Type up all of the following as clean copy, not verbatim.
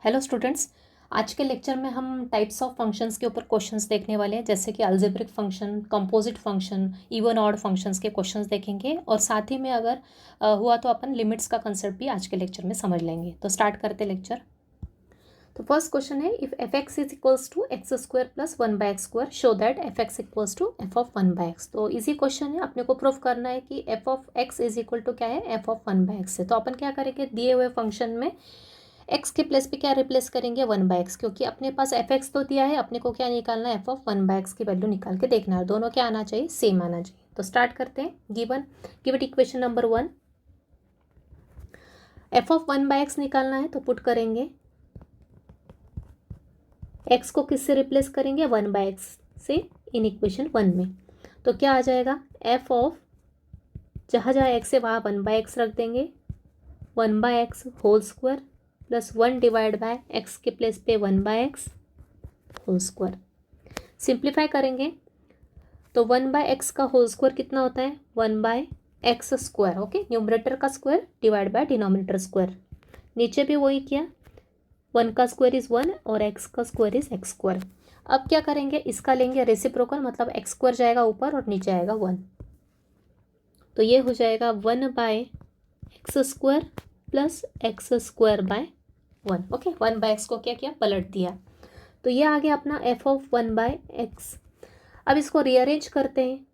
Hello students. आज के lecture में हम टाइप्स ऑफ फंक्शंस के ऊपर क्वेश्चंस देखने वाले हैं, जैसे कि algebraic function, composite function, even odd functions के क्वेश्चंस देखेंगे और साथ ही में अगर हुआ तो अपन लिमिट्स का कंसेप्ट भी आज के लेक्चर में समझ लेंगे। तो स्टार्ट करते लेक्चर। तो फर्स्ट क्वेश्चन है, if f x is equals to x square plus one by x square show that f x equals to f of one by x. तो इजी क्वेश्चन है, अपने को प्रूफ करना है कि f of x is equal to क्या है, f of one by x है। तो अपन क्या करेंगे, दिए हुए फंक्शन में एक्स के प्लेस पे क्या रिप्लेस करेंगे, वन बाय एक्स, क्योंकि अपने पास एफ एक्स तो दिया है, अपने को क्या निकालना है, f of one by x की वैल्यू निकाल के देखना है। दोनों क्या आना चाहिए, सेम आना चाहिए। तो स्टार्ट करते हैं। Give it equation number 1, F of one by x निकालना है तो पुट करेंगे, एक्स को किससे रिप्लेस करेंगे, वन बाय एक्स से इन इक्वेशन 1 में। तो क्या आ जाएगा, एफ ऑफ जहाँ जहाँ एक्स है वहाँ वन बाय एक्स रख देंगे, one by x whole square plus 1 divide by x के प्लेस पे one by x whole square. Simplify करेंगे तो वन बाय एक्स का होल स्क्वायर कितना होता है, one by x square. Okay, numerator का square divide by denominator square. नीचे भी वही किया, वन का स्क्वायर इज वन और एक्स का स्क्वायर इज एक्स स्क्वायर। अब क्या करेंगे, इसका लेंगे रेसिप्रोकल, मतलब एक्स स्क्वायर जाएगा ऊपर और नीचे आएगा 1। तो ये हो जाएगा 1 by x square plus x square by 1। Okay, 1 by x को क्या किया, पलट दिया। तो ये आ गया अपना एफ ऑफ 1 बाय एक्स। अब इसको रीअरेंज करते हैं,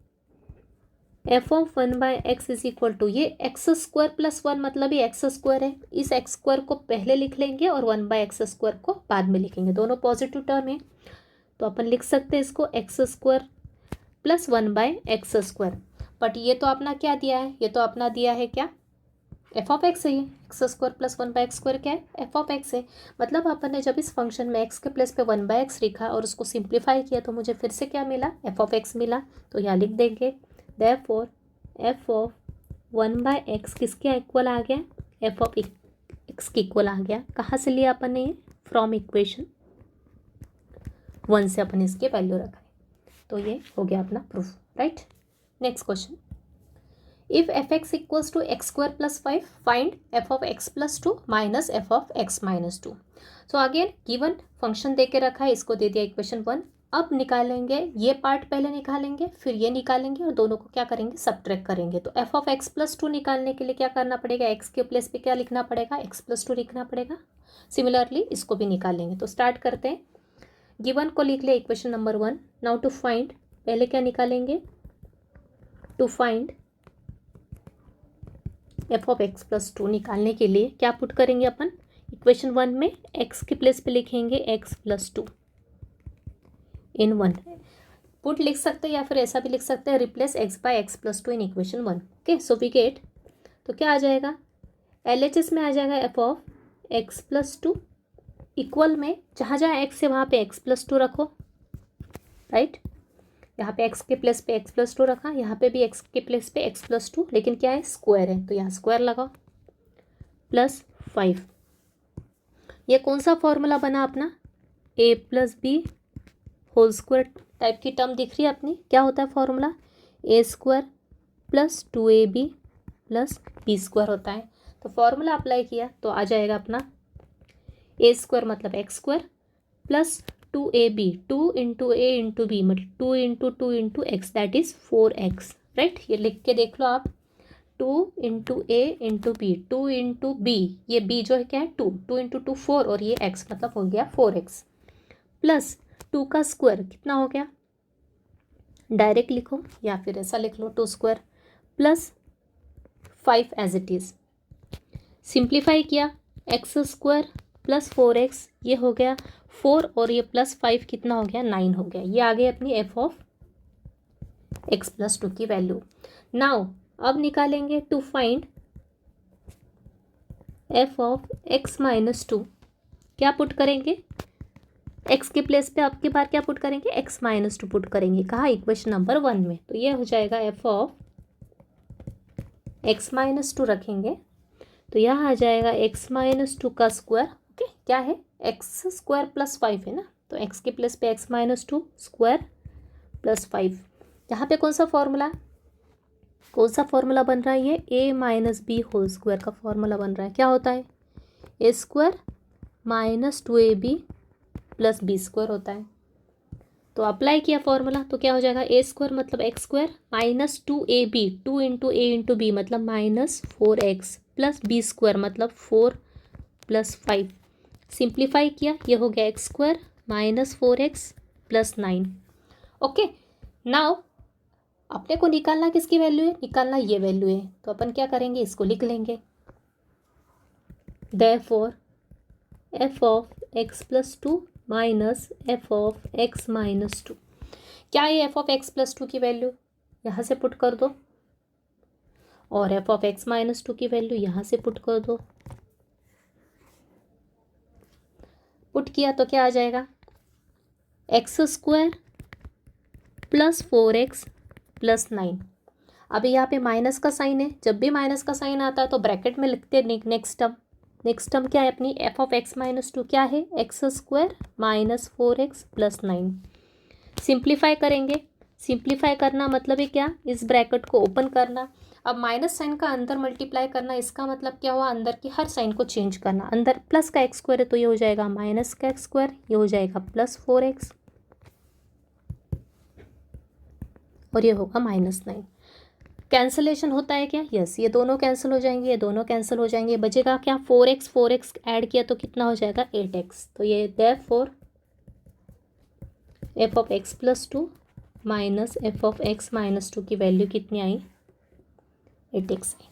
f of 1 by x is equal to, ये एक्स स्क्वायर प्लस 1 मतलब ये एक्स स्क्वायर है, इस एक्स स्क्वायर को पहले लिख लेंगे और 1 बाय एक्स स्क्वायर को बाद में लिखेंगे, दोनों पॉजिटिव टर्म है। तो अपन लिख सकते हैं इसको x square plus 1 by x square. But ये तो अपना क्या दिया है, ये तो अपना दिया है क्या, एफ ऑफ एक्स है। ये x square plus 1 by x square क्या है, एफ ऑफ एक्स है। मतलब अपन ने जब इस फंक्शन में एक्स के प्लेस पे 1 बाय एक्स लिखा और उसको सिंप्लीफाई किया तो मुझे फिर से क्या मिला, एफ ऑफ एक्स मिला। तो यहाँ लिख देंगे, therefore f of 1 by x किसके इक्वल आ गया, एफ ऑफ एक्स के इक्वल आ गया। कहाँ से लिया अपन ने, ये फ्रॉम इक्वेशन 1 से अपन इसके वैल्यू रखा है। तो ये हो गया अपना proof, right. Next question, if f x equals to x square plus 5 find f of x plus 2 minus f of x minus 2। So again given function दे के रखा है, इसको दे दिया इक्वेशन 1। अब निकालेंगे, ये पार्ट पहले निकालेंगे फिर ये निकालेंगे और दोनों को क्या करेंगे, सब्ट्रैक्ट करेंगे। तो एफ ऑफ एक्स प्लस 2 निकालने के लिए क्या करना पड़ेगा, एक्स के प्लेस पे क्या लिखना पड़ेगा, एक्स प्लस 2 लिखना पड़ेगा। सिमिलरली इसको भी निकालेंगे। तो स्टार्ट करते हैं, गिवन को लिख लिया equation number 1। Now to find, पहले क्या निकालेंगे, to find f of x plus 2 निकालने के लिए क्या पुट करेंगे अपन, इक्वेशन 1 में एक्स के प्लेस पे लिखेंगे एक्स प्लस 2 इन 1। पुट लिख सकते हैं या फिर ऐसा भी लिख सकते हैं, replace x by x plus 2 in equation 1। Okay, so we get, तो क्या आ जाएगा, LHS में आ जाएगा f of x plus 2 equal में जहाँ जहाँ एक्स है वहाँ पे एक्स प्लस 2 रखो, राइट। यहाँ पे एक्स के प्लेस पे एक्स प्लस 2 रखा, यहाँ पे भी एक्स के प्लेस पे एक्स प्लस 2, लेकिन क्या है, स्क्वायर है तो यहाँ स्क्वायर लगाओ, प्लस 5। ये कौन सा फॉर्मूला बना अपना, a plus b whole square type की टर्म दिख रही है अपनी। क्या होता है formula, a square plus 2ab plus b square होता है। तो फॉर्मूला अप्लाई किया तो आ जाएगा अपना a स्क्वायर मतलब x square plus 2ab, 2 into a into b मतलब 2 into 2 into x, that is 4x, right. ये लिख के देख लो आप, 2 into a into b, 2 into b, ये b जो है क्या है 2, 2 इंटू 2 4 और ये x मतलब हो गया 4x प्लस 2 का स्क्वायर कितना हो गया, डायरेक्ट लिखो या फिर ऐसा लिख लो 2 square plus 5 as it is. Simplify किया, एक्स स्क्वायर प्लस 4x, ये हो गया 4 और ये प्लस 5 कितना हो गया, 9 हो गया। ये आ गई अपनी एफ ऑफ एक्स प्लस 2 की वैल्यू। नाउ अब निकालेंगे to find f of x minus 2। क्या पुट करेंगे, एक्स के प्लेस पे आपकी बार क्या पुट करेंगे, एक्स माइनस 2 पुट करेंगे। कहाँ, इक्वेशन नंबर 1 में। तो ये हो जाएगा एफ ऑफ एक्स माइनस 2 रखेंगे तो यहाँ आ जाएगा एक्स माइनस 2 का स्क्वायर। ओके, क्या है, एक्स स्क्वायर प्लस 5 है ना, तो एक्स के प्लेस पे एक्स माइनस 2 स्क्वायर प्लस 5। यहाँ पे कौन सा फॉर्मूला बन रहा है, ये a minus b whole square का फॉर्मूला बन रहा है। क्या होता है, ए स्क्वायर -2ab + b² होता है। तो अप्लाई किया फॉर्मूला तो क्या हो जाएगा, a² मतलब x² -2ab 2 × a × b मतलब -4x + b² मतलब 4 + 5। सिंप्लीफाई किया, ये हो गया x² -4x + 9। ओके, नाउ अपने को निकालना किसकी वैल्यू है, निकालना ये वैल्यू है। तो अपन क्या करेंगे, इसको लिख लेंगे। Therefore f of x + 2 - f of x - 2। क्या है f of x + 2 की वैल्यू, यहाँ से पुट कर दो, और f of x - 2 की वैल्यू यहाँ से पुट कर दो। पुट किया तो क्या आ जाएगा, x² + 4x + 9। अभी यहाँ पे माइनस का साइन है, जब भी माइनस का साइन आता है तो ब्रैकेट में लिखते हैं नेक्स्ट टर्म। नेक्स्ट टर्म क्या है अपनी, f of x - 2 क्या है, x² - 4x + 9। सिंप्लीफाई करेंगे, सिंप्लीफाई करना मतलब है क्या, इस ब्रैकेट को ओपन करना। अब माइनस साइन का अंदर मल्टीप्लाई करना, इसका मतलब क्या हुआ, अंदर की हर साइन को चेंज करना। अंदर प्लस का x² है तो ये हो जाएगा माइनस का x², ये हो जाएगा +4x, और ये होगा -9। कैंसलेशन होता है क्या, यस, ये दोनों कैंसिल हो जाएंगे, ये दोनों कैंसिल हो जाएंगे, बचेगा क्या 4x ऐड किया तो कितना हो जाएगा 8x। तो ये therefore f of x + 2 - f of x - 2 की वैल्यू कितनी आई, 8x आई,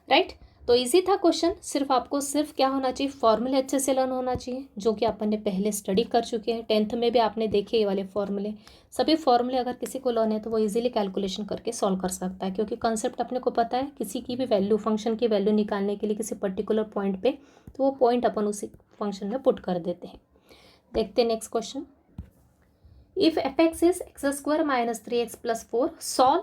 राइट। तो इजी था क्वेश्चन, सिर्फ क्या होना चाहिए, फॉर्मूले अच्छे से लर्न होना चाहिए, जो कि अपन ने पहले स्टडी कर चुके हैं। 10th में भी आपने देखे ये वाले फॉर्मूले। सभी फॉर्मूले अगर किसी को लर्न है तो वो इजीली कैलकुलेशन करके सॉल्व कर सकता है, क्योंकि कॉन्सेप्ट अपने को पता है। किसी की भी वैल्यू, फंक्शन की वैल्यू निकालने के लिए किसी पर्टिकुलर पॉइंट पे, तो वो पॉइंट अपन उसी फंक्शन में पुट कर देते हैं। देखते हैं next question. If f(x) is x² - 3x + 4, solve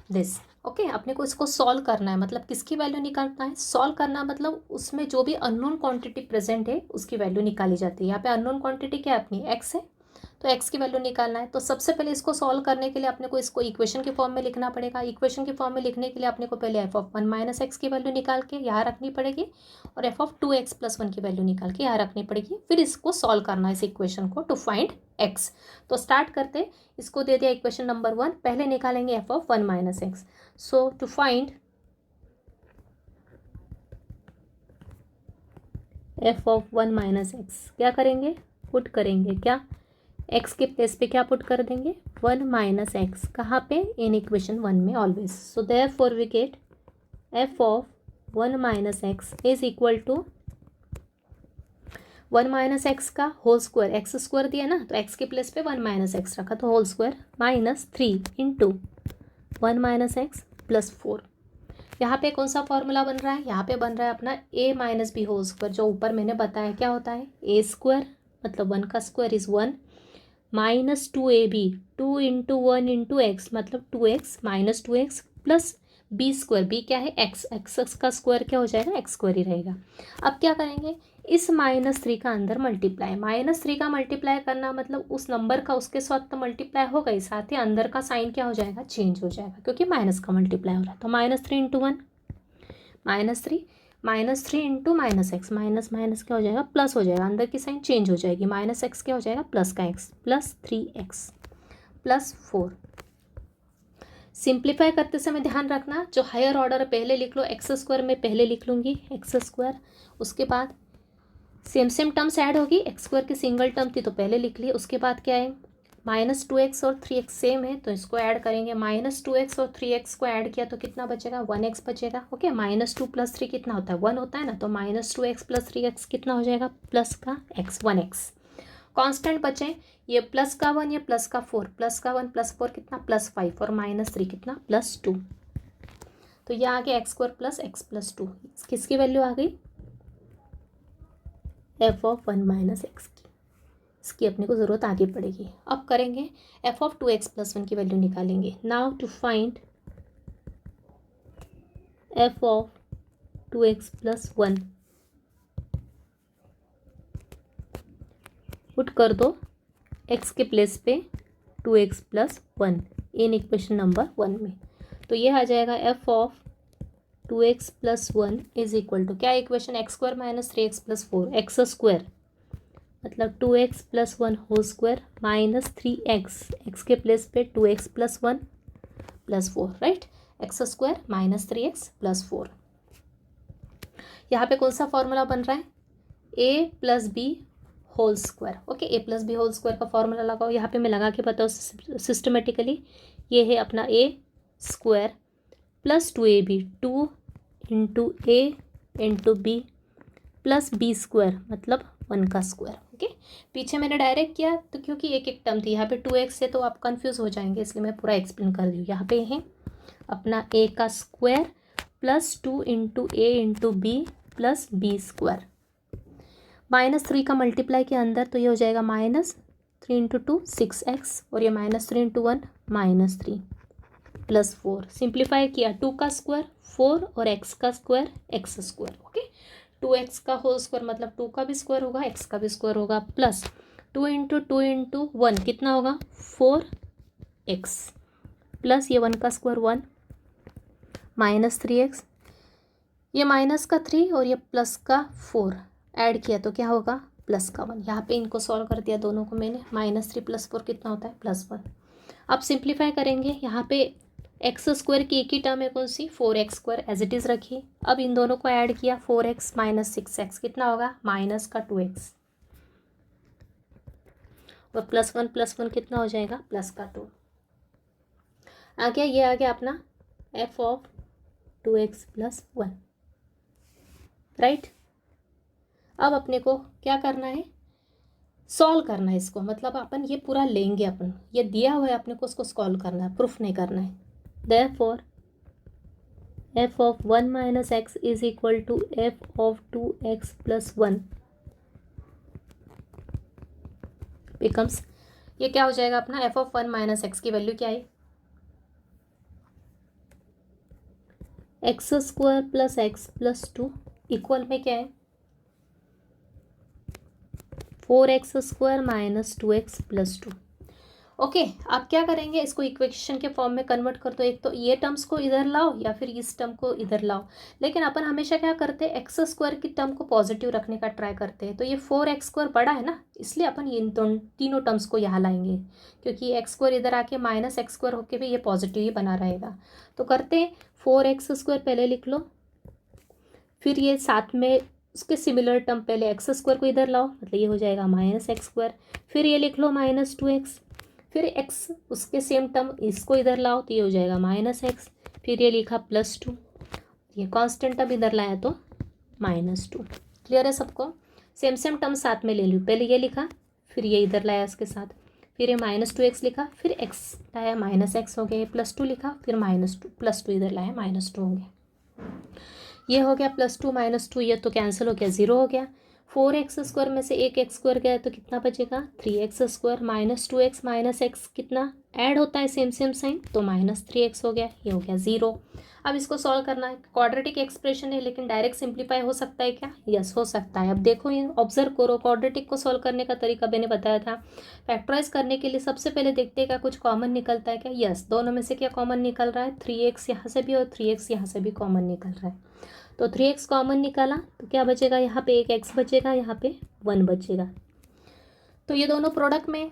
this. Okay, अपने को इसको सॉल्व करना है, मतलब किसकी वैल्यू निकालना है, सॉल्व करना मतलब उसमें जो भी अननोन क्वांटिटी प्रेजेंट है उसकी वैल्यू निकाली जाती है। यहाँ पे अननोन क्वांटिटी क्या है अपनी, x है, तो x की वैल्यू निकालना है। तो सबसे पहले इसको सॉल्व करने के लिए अपने को इसको इक्वेशन के फॉर्म में लिखना पड़ेगा। इक्वेशन के फॉर्म में लिखने के लिए अपने को पहले f of 1 - x की वैल्यू निकाल के यहाँ रखनी पड़ेगी, और f of 2x + 1 की वैल्यू निकाल के यहाँ रखनी पड़ेगी। फिर इसको सॉल्व करना है, इस इक्वेशन को, टू फाइंड x। तो स्टार्ट करते, इसको दे दिया इक्वेशन नंबर 1, पहले निकालेंगे f of 1 - x। So to find f of 1 - x क्या करेंगे, पुट करेंगे क्या, x के प्लेस पे क्या पुट कर देंगे, 1 - x, कहाँ पे, इन इक्वेशन 1 में always. So therefore we get f of 1 - x is equal to 1 - x का होल स्क्वायर, x² दिया ना, तो x के प्लेस पे 1 - x रखा, तो होल स्क्वायर -3 × 1 - x + 4। यहाँ पे कौन सा फॉर्मूला बन रहा है, यहाँ पे बन रहा है अपना a - b होल स्क्वायर, जो ऊपर मैंने बताया क्या होता है, a² मतलब 1 का स्क्वायर इज 1, -2ab 2 × 1 × x मतलब 2x -2x + b², b क्या है, x का स्क्वायर क्या हो जाएगा, x² ही रहेगा। अब क्या करेंगे, इस -3 का अंदर मल्टीप्लाई, -3 का मल्टीप्लाई करना मतलब उस नंबर का उसके साथ तो मल्टीप्लाई होगा ही, साथ ही अंदर का साइन क्या हो जाएगा, चेंज हो जाएगा, क्योंकि माइनस का मल्टीप्लाई हो रहा है। तो -3 × 1 -3 -3 × -x, माइनस क्या हो जाएगा, प्लस हो जाएगा, अंदर की साइन चेंज हो जाएगी, -x क्या हो जाएगा, प्लस का x, +3x + 4। सिंप्लीफाई करते समय ध्यान रखना, जो हायर ऑर्डर पहले लिख लो, x² में पहले लिख लूँगी x², उसके बाद सेम टर्म्स ऐड होगी, x² की सिंगल टर्म थी तो पहले लिख ली, उसके बाद क्या है, -2x और 3x सेम है तो इसको ऐड करेंगे, -2x और 3x को ऐड किया तो कितना बचेगा, 1x बचेगा। ओके, -2 + 3 कितना होता है, 1 होता है ना, तो -2x + 3x कितना हो जाएगा, प्लस का x, 1x। कांस्टेंट बचे, ये प्लस का 1, ये प्लस का 4, प्लस का 1 + 4 कितना, +5, और -3 कितना, +2। तो ये आ गया x² + x + 2, किसकी वैल्यू आ गई, f of 1 - x की। इसकी अपने को ज़रूरत आगे पड़ेगी। अब करेंगे f of 2x + 1 की वैल्यू निकालेंगे। Now to find f of 2x + 1, put कर दो x के प्लेस पे 2x + 1 इन इक्वेशन नंबर 1 में। तो ये आ जाएगा f of 2x + 1 is equal to क्या, इक्वेशन x² - 3x + 4, x² मतलब 2x plus 1 whole square minus 3x, x के प्लेस पे 2x plus 1 plus 4, right, x square minus 3x plus 4। यहाँ पे कौन सा फॉर्मूला बन रहा है, a plus b whole square. Okay, a plus b whole square का फॉर्मूला लगाओ। यहाँ पे मैं लगा के बताऊँ सिस्टमेटिकली। ये है अपना a square plus 2ab, 2 into a into b plus b square मतलब 1 का स्क्वायर। ओके, पीछे मैंने डायरेक्ट किया तो क्योंकि एक एक टर्म थी, यहाँ पे 2x है तो आप कंफ्यूज हो जाएंगे, इसलिए मैं पूरा एक्सप्लेन कर दी हूँ। यहाँ पे है अपना a का square plus 2 into a into b plus b square, minus 3 का मल्टीप्लाई के अंदर तो ये हो जाएगा माइनस 3 इंटू 2 6x, और ये minus 3 into 1 minus 3 plus 4। Simplify किया, 2 का स्क्वायर 4 और x का square x square. Okay, 2x का होल स्क्वायर मतलब 2 का भी स्क्वायर होगा, x का भी स्क्वायर होगा, प्लस 2 इंटू 1 कितना होगा 4x, प्लस ये 1 का स्क्वायर 1 माइनस 3x, ये माइनस का 3 और ये प्लस का 4 ऐड किया तो क्या होगा प्लस का 1। यहाँ पे इनको सॉल्व कर दिया दोनों को मैंने, माइनस 3 प्लस 4 कितना होता है प्लस 1। अब सिंप्लीफाई करेंगे, यहाँ पे एक्स स्क्वायर की एक ही टर्म है कौन सी 4x square, as it is रखी। अब इन दोनों को ऐड किया 4x माइनस 6x कितना होगा माइनस का 2x, और प्लस 1 कितना हो जाएगा प्लस का 2। आ गया, ये आ गया अपना f of 2x plus 1, right. अब अपने को क्या करना है, सॉल्व करना है इसको, मतलब अपन ये पूरा लेंगे, अपन ये दिया हुआ है अपने को, उसको सॉल्व करना है, प्रूफ नहीं करना है। Therefore f of 1 minus x is equal to f of 2x plus 1 becomes, ये क्या हो जाएगा अपना f of 1 minus x की वैल्यू क्या है x square plus x plus 2 equal में क्या है 4x square minus 2x plus 2। Okay, आप क्या करेंगे, इसको इक्वेशन के फॉर्म में कन्वर्ट कर दो। एक तो ये टर्म्स को इधर लाओ या फिर इस टर्म को इधर लाओ, लेकिन अपन हमेशा क्या करते हैं एक्स स्क्वायर की टर्म को पॉजिटिव रखने का ट्राई करते हैं। तो ये 4x स्क्वायर बड़ा है ना, इसलिए अपन ये तीनों टर्म्स को यहाँ लाएंगे, क्योंकि एक्स स्क्वायर इधर आके माइनस एक्स स्क्वायर होके भी ये पॉजिटिव ही बना रहेगा। तो करते हैं 4x स्क्वायर पहले लिख लो, फिर ये साथ में उसके सिमिलर टर्म पहले एक्स स्क्वायर को इधर लाओ, मतलब ये हो जाएगा माइनस एक्स स्क्वायर, फिर ये लिख लो माइनस 2x, फिर x उसके सेम टर्म इसको इधर लाओ तो ये हो जाएगा माइनस एक्स, फिर ये लिखा प्लस 2, ये कांस्टेंट टर्म इधर लाया तो माइनस 2। क्लियर है सबको, सेम टर्म साथ में ले लूँ, पहले ये लिखा फिर ये इधर लाया इसके साथ, फिर ये माइनस 2x लिखा, फिर x लाया माइनस एक्स हो गया, प्लस 2 लिखा, फिर माइनस 2 प्लस 2 इधर लाया माइनस 2 हो गया, ये हो गया प्लस 2 माइनस 2, ये तो कैंसिल हो गया 0 हो गया। 4x स्क्वायर में से एक एक्स स्क्वायर गया तो कितना बचेगा 3x square minus 2x minus x कितना ऐड होता है सेम साइन, तो माइनस 3x हो गया, ये हो गया 0। अब इसको सॉल्व करना है, क्वाड्रेटिक एक्सप्रेशन है लेकिन डायरेक्ट सिंप्लीफाई हो सकता है क्या, यस हो सकता है। अब देखो ये ऑब्जर्व करो, क्वाड्रेटिक को सॉल्व करने का तरीका मैंने बताया था। फैक्टराइज करने के लिए सबसे पहले देखते हैं क्या कुछ कॉमन निकलता है क्या, यस दोनों में से क्या कॉमन निकल रहा है 3x यहाँ से भी और 3x यहाँ से भी कॉमन निकल रहा है। तो 3x कॉमन निकाला तो क्या बचेगा, यहाँ पे एक x बचेगा, यहाँ पे 1 बचेगा। तो ये दोनों प्रोडक्ट में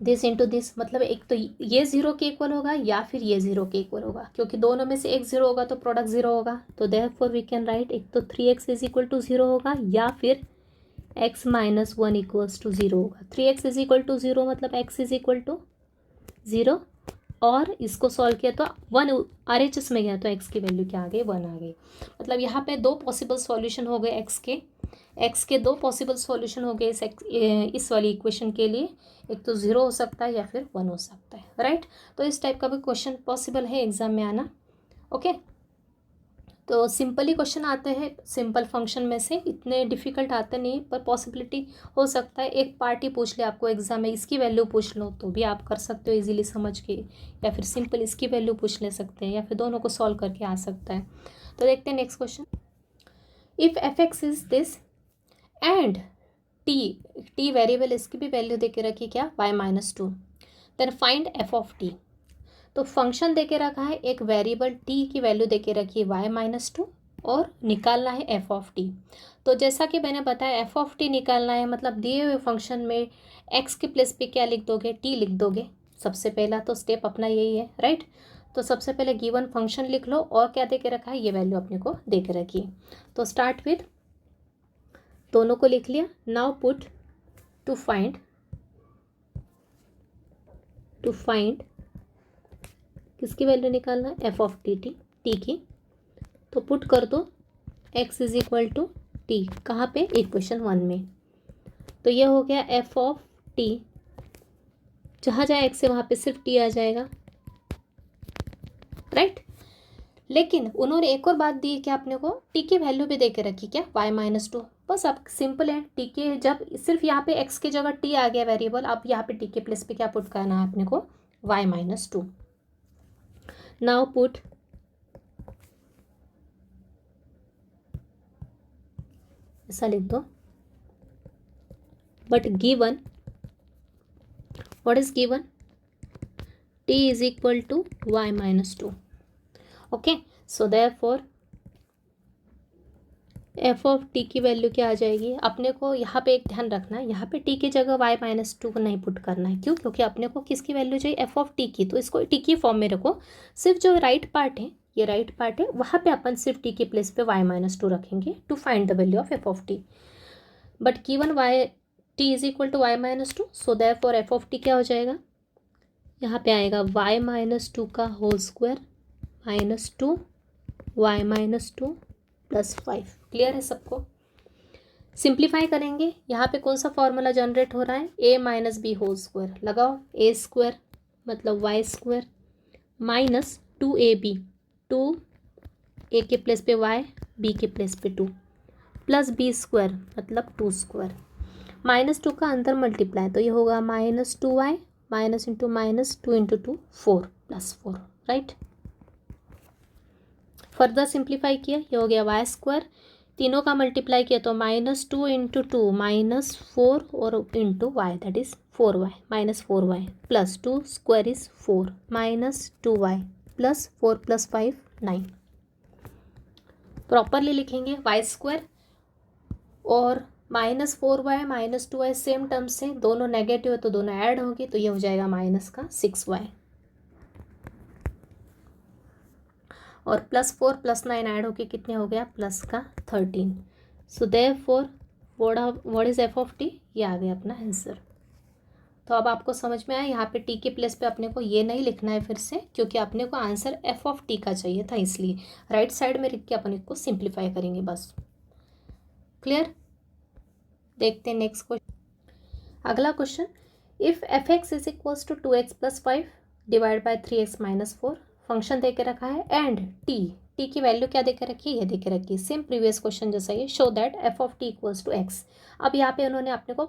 दिस इंटू दिस, मतलब एक तो ये 0 के इक्वल होगा या फिर ये 0 के इक्वल होगा, क्योंकि दोनों में से एक 0 होगा तो प्रोडक्ट 0 होगा। तो देयरफॉर वी कैन राइट एक तो 3x इज इक्वल टू 0 होगा या फिर x माइनस 1 इक्वल्स टू 0 होगा। 3x इज इक्वल टू 0 मतलब x इज इक्वल टू 0, और इसको सॉल्व किया तो 1 RHS में गया तो x की वैल्यू क्या आ गई 1 आ गई। मतलब यहाँ पे 2 पॉसिबल सॉल्यूशन हो गए x के 2 पॉसिबल सॉल्यूशन हो गए इस वाली इक्वेशन के लिए, एक तो 0 हो सकता है या फिर 1 हो सकता है, राइट। तो इस टाइप का भी क्वेश्चन पॉसिबल है एग्जाम में आना। ओके, तो सिंपली क्वेश्चन आते हैं सिंपल फंक्शन में से, इतने डिफिकल्ट आते नहीं, पर पॉसिबिलिटी हो सकता है एक पार्ट ही पूछ ले आपको एग्जाम में, इसकी वैल्यू पूछ लो तो भी आप कर सकते हो इजीली समझ के, या फिर सिंपल इसकी वैल्यू पूछ ले सकते हैं, या फिर दोनों को सॉल्व करके आ सकता है। तो देखते हैं next question. If f(x) is this and t variable इसकी भी वैल्यू दे के रखी क्या y-2, then find f of t। तो फंक्शन दे के रखा है, एक वेरिएबल t की वैल्यू दे के रखी है y-2 और निकालना है एफ ऑफ टी। तो जैसा कि मैंने बताया एफ ऑफ टी निकालना है मतलब दिए हुए फंक्शन में एक्स के प्लेस पे क्या लिख दोगे, टी लिख दोगे। सबसे पहला तो स्टेप अपना यही है, राइट। तो सबसे पहले गिवन फंक्शन लिख लो और क्या दे के रखा है, ये वैल्यू अपने को दे के रखी है। तो स्टार्ट विथ, दोनों को लिख लिया। नाउ पुट टू फाइंड किसकी वैल्यू निकालना है, एफ ऑफ टी की। तो पुट कर दो x is equal to t, कहाँ पे, इक्वेशन 1 में। तो ये हो गया एफ ऑफ टी, जहाँ जाए x से वहाँ पे सिर्फ t आ जाएगा, राइट। लेकिन उन्होंने एक और बात दी है कि आपने को t की वैल्यू भी दे के रखी, क्या, y-2। बस अब सिंपल है, t के जब सिर्फ यहाँ पे x की जगह t आ गया वेरिएबल, अब यहाँ पे t के प्लेस पे क्या पुट करना है अपने को, y-2। नाउ पुट ऐसा लिख दो, but given, what is given, t is equal to y-2। Okay, so therefore f of t की वैल्यू क्या आ जाएगी, अपने को यहाँ पे एक ध्यान रखना है, यहाँ पे टी की जगह y-2 को नहीं पुट करना है। क्यों, क्योंकि अपने को किसकी वैल्यू चाहिए, एफ ऑफ टी की। तो इसको टी की फॉर्म में रखो, सिर्फ जो राइट पार्ट है, ये राइट पार्ट है, वहाँ पे अपन सिर्फ टी के प्लेस पे y-2 रखेंगे to find the value of f of t. But given y t is equal to y-2, so therefore f of t क्या हो जाएगा, यहाँ पे आएगा y-2 का होल स्क्वायर -2 y-2 + 5। क्लियर है सबको। सिंप्लीफाई करेंगे, यहाँ पे कौन सा फॉर्मूला जनरेट हो रहा है, a - b होल स्क्वायर लगाओ, a स्क्वायर मतलब y square minus 2ab, 2 a के प्लेस पे y, b के प्लेस पे 2 प्लस b स्क्वायर मतलब 2 स्क्वायर, -2 का अंदर मल्टीप्लाई, तो ये होगा -2y, minus into minus 2 into 2 4 + 4, right. Further simplify किया, ये हो गया y स्क्वायर, तीनों का मल्टीप्लाई किया तो -2 इंटू 2 -4 और into y, that is 4y, -4y plus 2 square is 4 -2y plus 4 + 5 9। Properly लिखेंगे y स्क्वायर और -4y -2y सेम टर्म्स से, दोनों नेगेटिव है तो दोनों ऐड होंगे, तो ये हो जाएगा -6y और +4 + 9 ऐड होके कितने हो गया, +13। So therefore what is F of T, ये आ गया अपना आंसर। तो अब आपको समझ में आया, यहाँ पे टी के प्लेस पे अपने को ये नहीं लिखना है फिर से, क्योंकि अपने को आंसर एफ ऑफ टी का चाहिए था, इसलिए राइट साइड में लिख के अपन इसको सिंप्लीफाई करेंगे बस। क्लियर। देखते हैं नेक्स्ट क्वेश्चन। अगला question, if f x is equals to 2x + 5 divide by 3x - 4, function दे के रखा है एंड टी की वैल्यू क्या दे के रखी है, ये दे के रखी है सेम प्रीवियस क्वेश्चन जैसा ये, show that f of t equals to x. अब यहाँ पे उन्होंने अपने को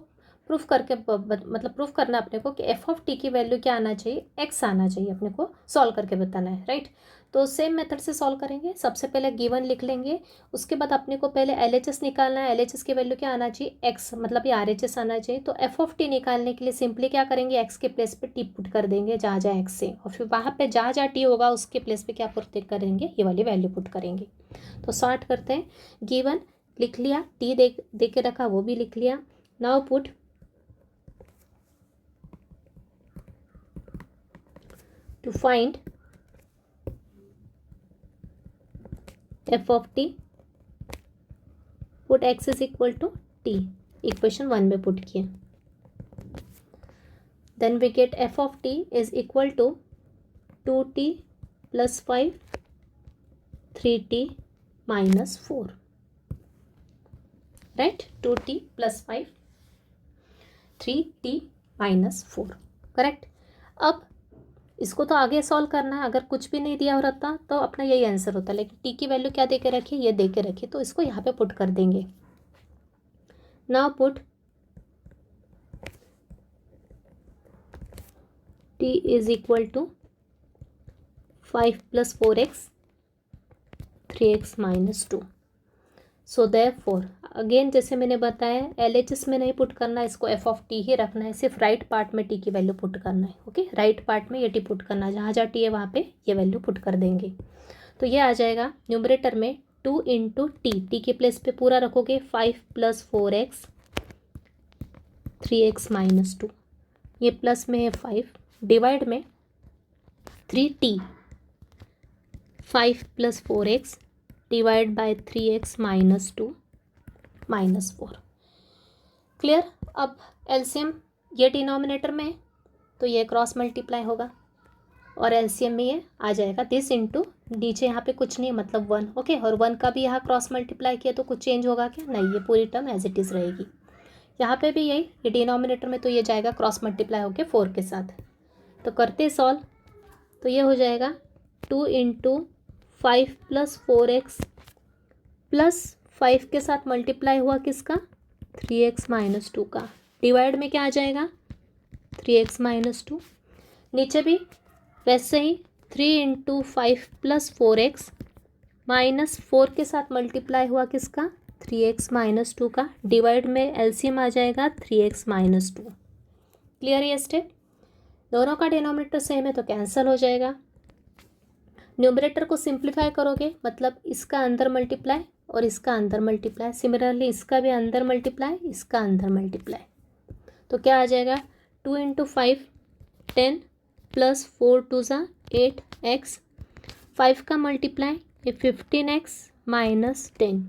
प्रूफ करके मतलब प्रूफ करना अपने को कि एफ ऑफ टी की वैल्यू क्या आना चाहिए, एक्स आना चाहिए, अपने को सॉल्व करके बताना है, राइट। तो सेम मेथड से सॉल्व करेंगे, सबसे पहले गिवन लिख लेंगे, उसके बाद अपने को पहले LHS निकालना है, LHS की वैल्यू क्या आना चाहिए, एक्स मतलब ये RHS आना चाहिए। तो एफ ऑफ टी निकालने के लिए सिंपली क्या करेंगे, एक्स के प्लेस पे टी पुट कर देंगे जहाँ जहाँ एक्स से, और फिर वहाँ पे जहाँ जहाँ टी होगा उसके प्लेस पे क्या पुट करेंगे, ये वाली वैल्यू पुट करेंगे। तो सॉर्ट करते हैं, गिवन लिख लिया, टी दे के रखा वो भी लिख लिया। Now put to find f of t, put x is equal to t, equation 1 में पुट किया, then we get f of t is equal to 2t + 5 3t - 4, right, 2t + 5 3t - 4, correct. अब इसको तो आगे सॉल्व करना है, अगर कुछ भी नहीं दिया रहता तो अपना यही आंसर होता, लेकिन टी की वैल्यू क्या दे के रखी, ये दे के रखी, तो इसको यहाँ पे पुट कर देंगे। Now put t is equal to 5 + 4x 3x - 2। So therefore again जैसे मैंने बताया, LHS में नहीं पुट करना, इसको एफ ऑफ टी ही रखना है, सिर्फ राइट पार्ट में टी की वैल्यू पुट करना है। ओके, राइट पार्ट में ये टी पुट करना है, जहाँ जहाँ टी है वहाँ पे ये वैल्यू पुट कर देंगे। तो ये आ जाएगा न्यूमरेटर में 2 इंटू टी के प्लेस पे पूरा रखोगे 5 + 4x 3x - 2, ये प्लस में है 5 डिवाइड में 3t 5 + 4x divide by 3x - 2 -4। Clear. अब एलसीएम ये डिनोमिनेटर में है तो ये क्रॉस मल्टीप्लाई होगा और एलसीएम में ये आ जाएगा दिस इंटू नीचे यहाँ पे कुछ नहीं मतलब 1। ओके, और 1 का भी यहाँ क्रॉस मल्टीप्लाई किया तो कुछ चेंज होगा क्या? नहीं, ये पूरी टर्म एज इट इज़ रहेगी। यहाँ पे भी यही, ये डिनोमिनेटर में तो ये जाएगा क्रॉस मल्टीप्लाई होके 4 के साथ। तो करते सॉल्व तो ये हो जाएगा 2 इंटू 5 + 4x प्लस 5 के साथ मल्टीप्लाई हुआ किसका? 3x - 2 का, डिवाइड में क्या आ जाएगा? 3x - 2। नीचे भी वैसे ही 3 इंटू 5 + 4x -4 के साथ मल्टीप्लाई हुआ किसका? 3x - 2 का, डिवाइड में एलसीएम आ जाएगा 3x - 2। क्लियर ये स्टेप? दोनों का डिनोमिनेटर सेम है तो कैंसिल हो जाएगा। न्यूमरेटर को सिंप्लीफाई करोगे मतलब इसका अंदर मल्टीप्लाई और इसका अंदर मल्टीप्लाई, सिमिलरली इसका भी अंदर मल्टीप्लाई, इसका अंदर मल्टीप्लाई, तो क्या आ जाएगा? 2 इंटू 5 10 + 4 2 ज़ा 8x, 5 का मल्टीप्लाई ये 15x - 10,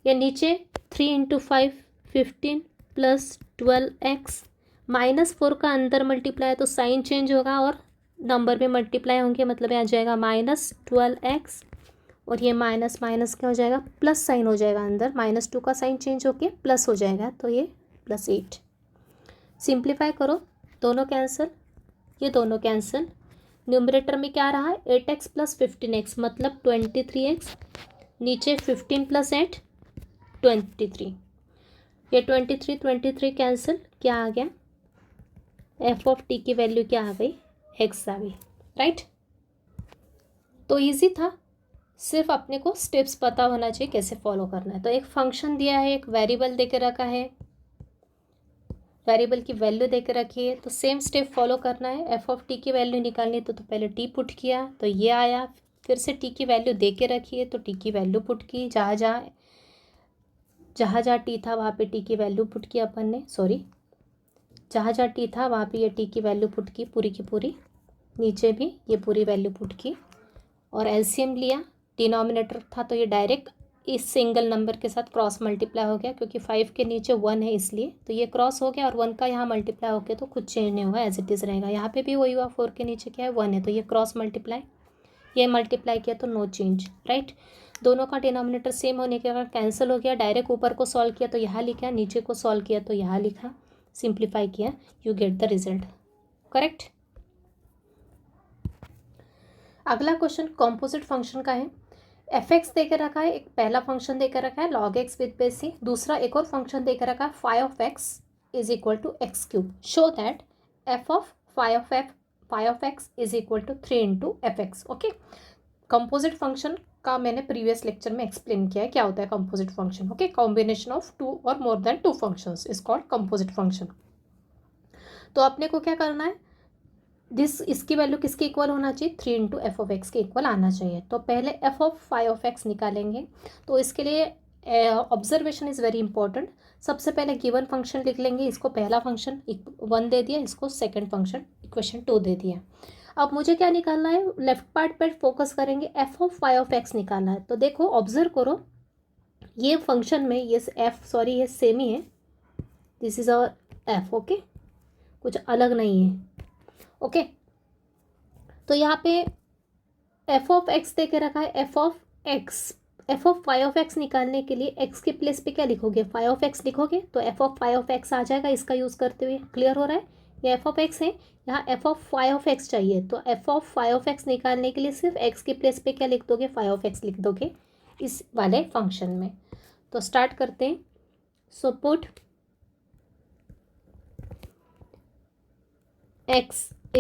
या नीचे 3 इंटू 5 15 + 12x -4 का अंदर मल्टीप्लाई तो साइन चेंज होगा और नंबर में मल्टीप्लाई होंगे, मतलब ये आ जाएगा -12x और ये माइनस माइनस क्या हो जाएगा? प्लस साइन हो जाएगा अंदर, -2 का साइन चेंज होके प्लस हो जाएगा तो ये +8। सिंप्लीफाई करो, दोनों कैंसिल, ये दोनों कैंसिल। न्यूमरेटर में क्या रहा? 8x + 15x मतलब 23x, नीचे 15 + 8 23, ये 23 कैंसिल, क्या आ गया? f(t) की वैल्यू क्या आ गई? x आ गई, राइट। तो इजी था, सिर्फ अपने को स्टेप्स पता होना चाहिए कैसे फॉलो करना है। तो एक फंक्शन दिया है, एक वेरिएबल दे के रखा है, वेरिएबल की वैल्यू दे के रखी है, तो सेम स्टेप फॉलो करना है। f(t) की वैल्यू निकालनी तो पहले t पुट किया तो ये आया, फिर से t की वैल्यू दे के रखी है तो t की वैल्यू पुट की, जहाँ जहाँ t था वहाँ पे t की वैल्यू पुट की अपन ने, सॉरी जहाँ t था वहाँ पे ये t की वैल्यू पुट की पूरी की पूरी, नीचे भी ये पूरी वैल्यू पुट की और एलसीएम लिया। डिनोमिनेटर था तो ये डायरेक्ट इस सिंगल नंबर के साथ क्रॉस मल्टीप्लाई हो गया, क्योंकि 5 के नीचे 1 है इसलिए, तो ये क्रॉस हो गया और 1 का यहाँ मल्टीप्लाई हो गया तो कुछ चेंज नहीं हुआ, एज इट इज़ रहेगा। यहाँ पे भी वही हुआ, 4 के नीचे क्या है? 1 है, तो ये क्रॉस मल्टीप्लाई, ये मल्टीप्लाई किया तो नो चेंज, राइट। दोनों का डिनोमिनेटर सेम होने के कारण कैंसिल हो गया। डायरेक्ट ऊपर को सॉल्व किया तो यहाँ लिखा, नीचे को सॉल्व किया तो यहाँ लिखा, सिंप्लीफाई किया, you get the result, correct. अगला क्वेश्चन कॉम्पोजिट फंक्शन का है। f(x) देकर रखा है, एक पहला फंक्शन देकर रखा है log x with base c, दूसरा एक और फंक्शन देकर रखा है phi(x) = x³। Show that f(phi(x) = 3 into fx। Okay, composite function का मैंने प्रीवियस लेक्चर में एक्सप्लेन किया है क्या होता है composite function. Okay, combination of 2 और more than 2 functions is called composite function. तो अपने को क्या करना है, इसकी वैल्यू किसके इक्वल होना चाहिए? 3 इंटू f(x) के इक्वल आना चाहिए। तो पहले f(phi(x) निकालेंगे, तो इसके लिए ऑब्जर्वेशन इज़ वेरी इंपॉर्टेंट। सबसे पहले गिवन फंक्शन लिख लेंगे, इसको पहला फंक्शन 1 दे दिया, इसको सेकंड फंक्शन इक्वेशन 2 दे दिया। अब मुझे क्या निकालना है? लेफ्ट पार्ट पर फोकस करेंगे, f(phi(x) निकालना है। तो देखो ऑब्जर्व करो, ये फंक्शन में ये ये सेम ही है, this is our f, okay, कुछ अलग नहीं है। ओके, तो यहाँ पे f(x) दे के रखा है, f(phi(x) निकालने के लिए x के प्लेस पे क्या लिखोगे? phi(x) लिखोगे तो f(phi(x) आ जाएगा इसका यूज़ करते हुए। क्लियर हो रहा है? ये f(x) है, यहाँ f(phi(x) चाहिए, तो f(phi(x) निकालने के लिए सिर्फ x के प्लेस पे क्या लिख दोगे? phi(x) लिख दोगे इस वाले फंक्शन में। तो स्टार्ट करते हैं। सो पुट x =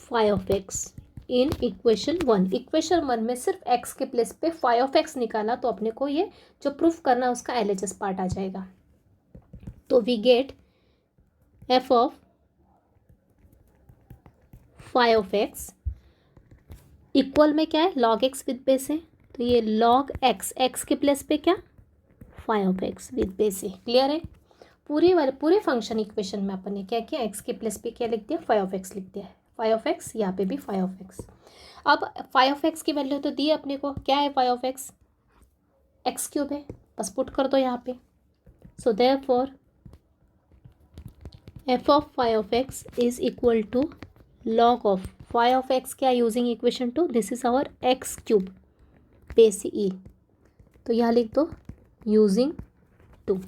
phi(x) इन इक्वेशन 1। इक्वेशन 1 में सिर्फ x के प्लेस पे phi(x) निकाला तो अपने को ये जो प्रूफ करना है उसका LHS पार्ट आ जाएगा। तो वी गेट f(phi(x) इक्वल में क्या है? log x विद बेस है, तो ये log x, x के प्लेस पे क्या, phi of x with base a. Clear है? पूरे फंक्शन इक्वेशन में अपन ने क्या किया, x के प्लेस पे क्या लिख दिया, फाई ऑफ एक्स लिख दिया है। फाई ऑफ एक्स, यहाँ पे भी फाई ऑफ एक्स। अब फाई ऑफ एक्स की वैल्यू तो दी अपने को, क्या है phi of x, x cube है, बस पुट कर दो यहाँ पे। So therefore f of phi of x is equal to log of phi of x, क्या using equation 2, this is our x cube base e. तो यहाँ लिख दो यूजिंग 2।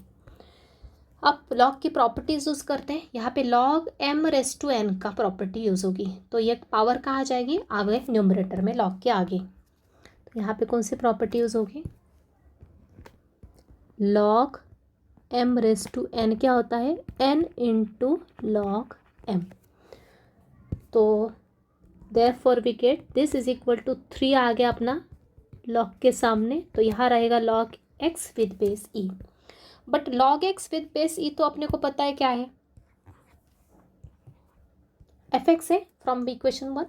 अब लॉग की प्रॉपर्टीज यूज़ करते हैं। यहाँ पे log m raise to n का प्रॉपर्टी यूज़ होगी, तो ये पावर कहाँ जाएगी, आगे न्यूमरेटर में, लॉग के आगे। तो यहाँ पे कौन सी प्रॉपर्टी यूज़ होगी, log m raise to n क्या होता है, n इंटू लॉग m। तो therefore we get this is equal to 3 आ गया अपना लॉग के सामने, तो यहाँ रहेगा log x with base e। बट log x with base e तो अपने को पता है क्या है, fx है फ्रॉम इक्वेशन 1।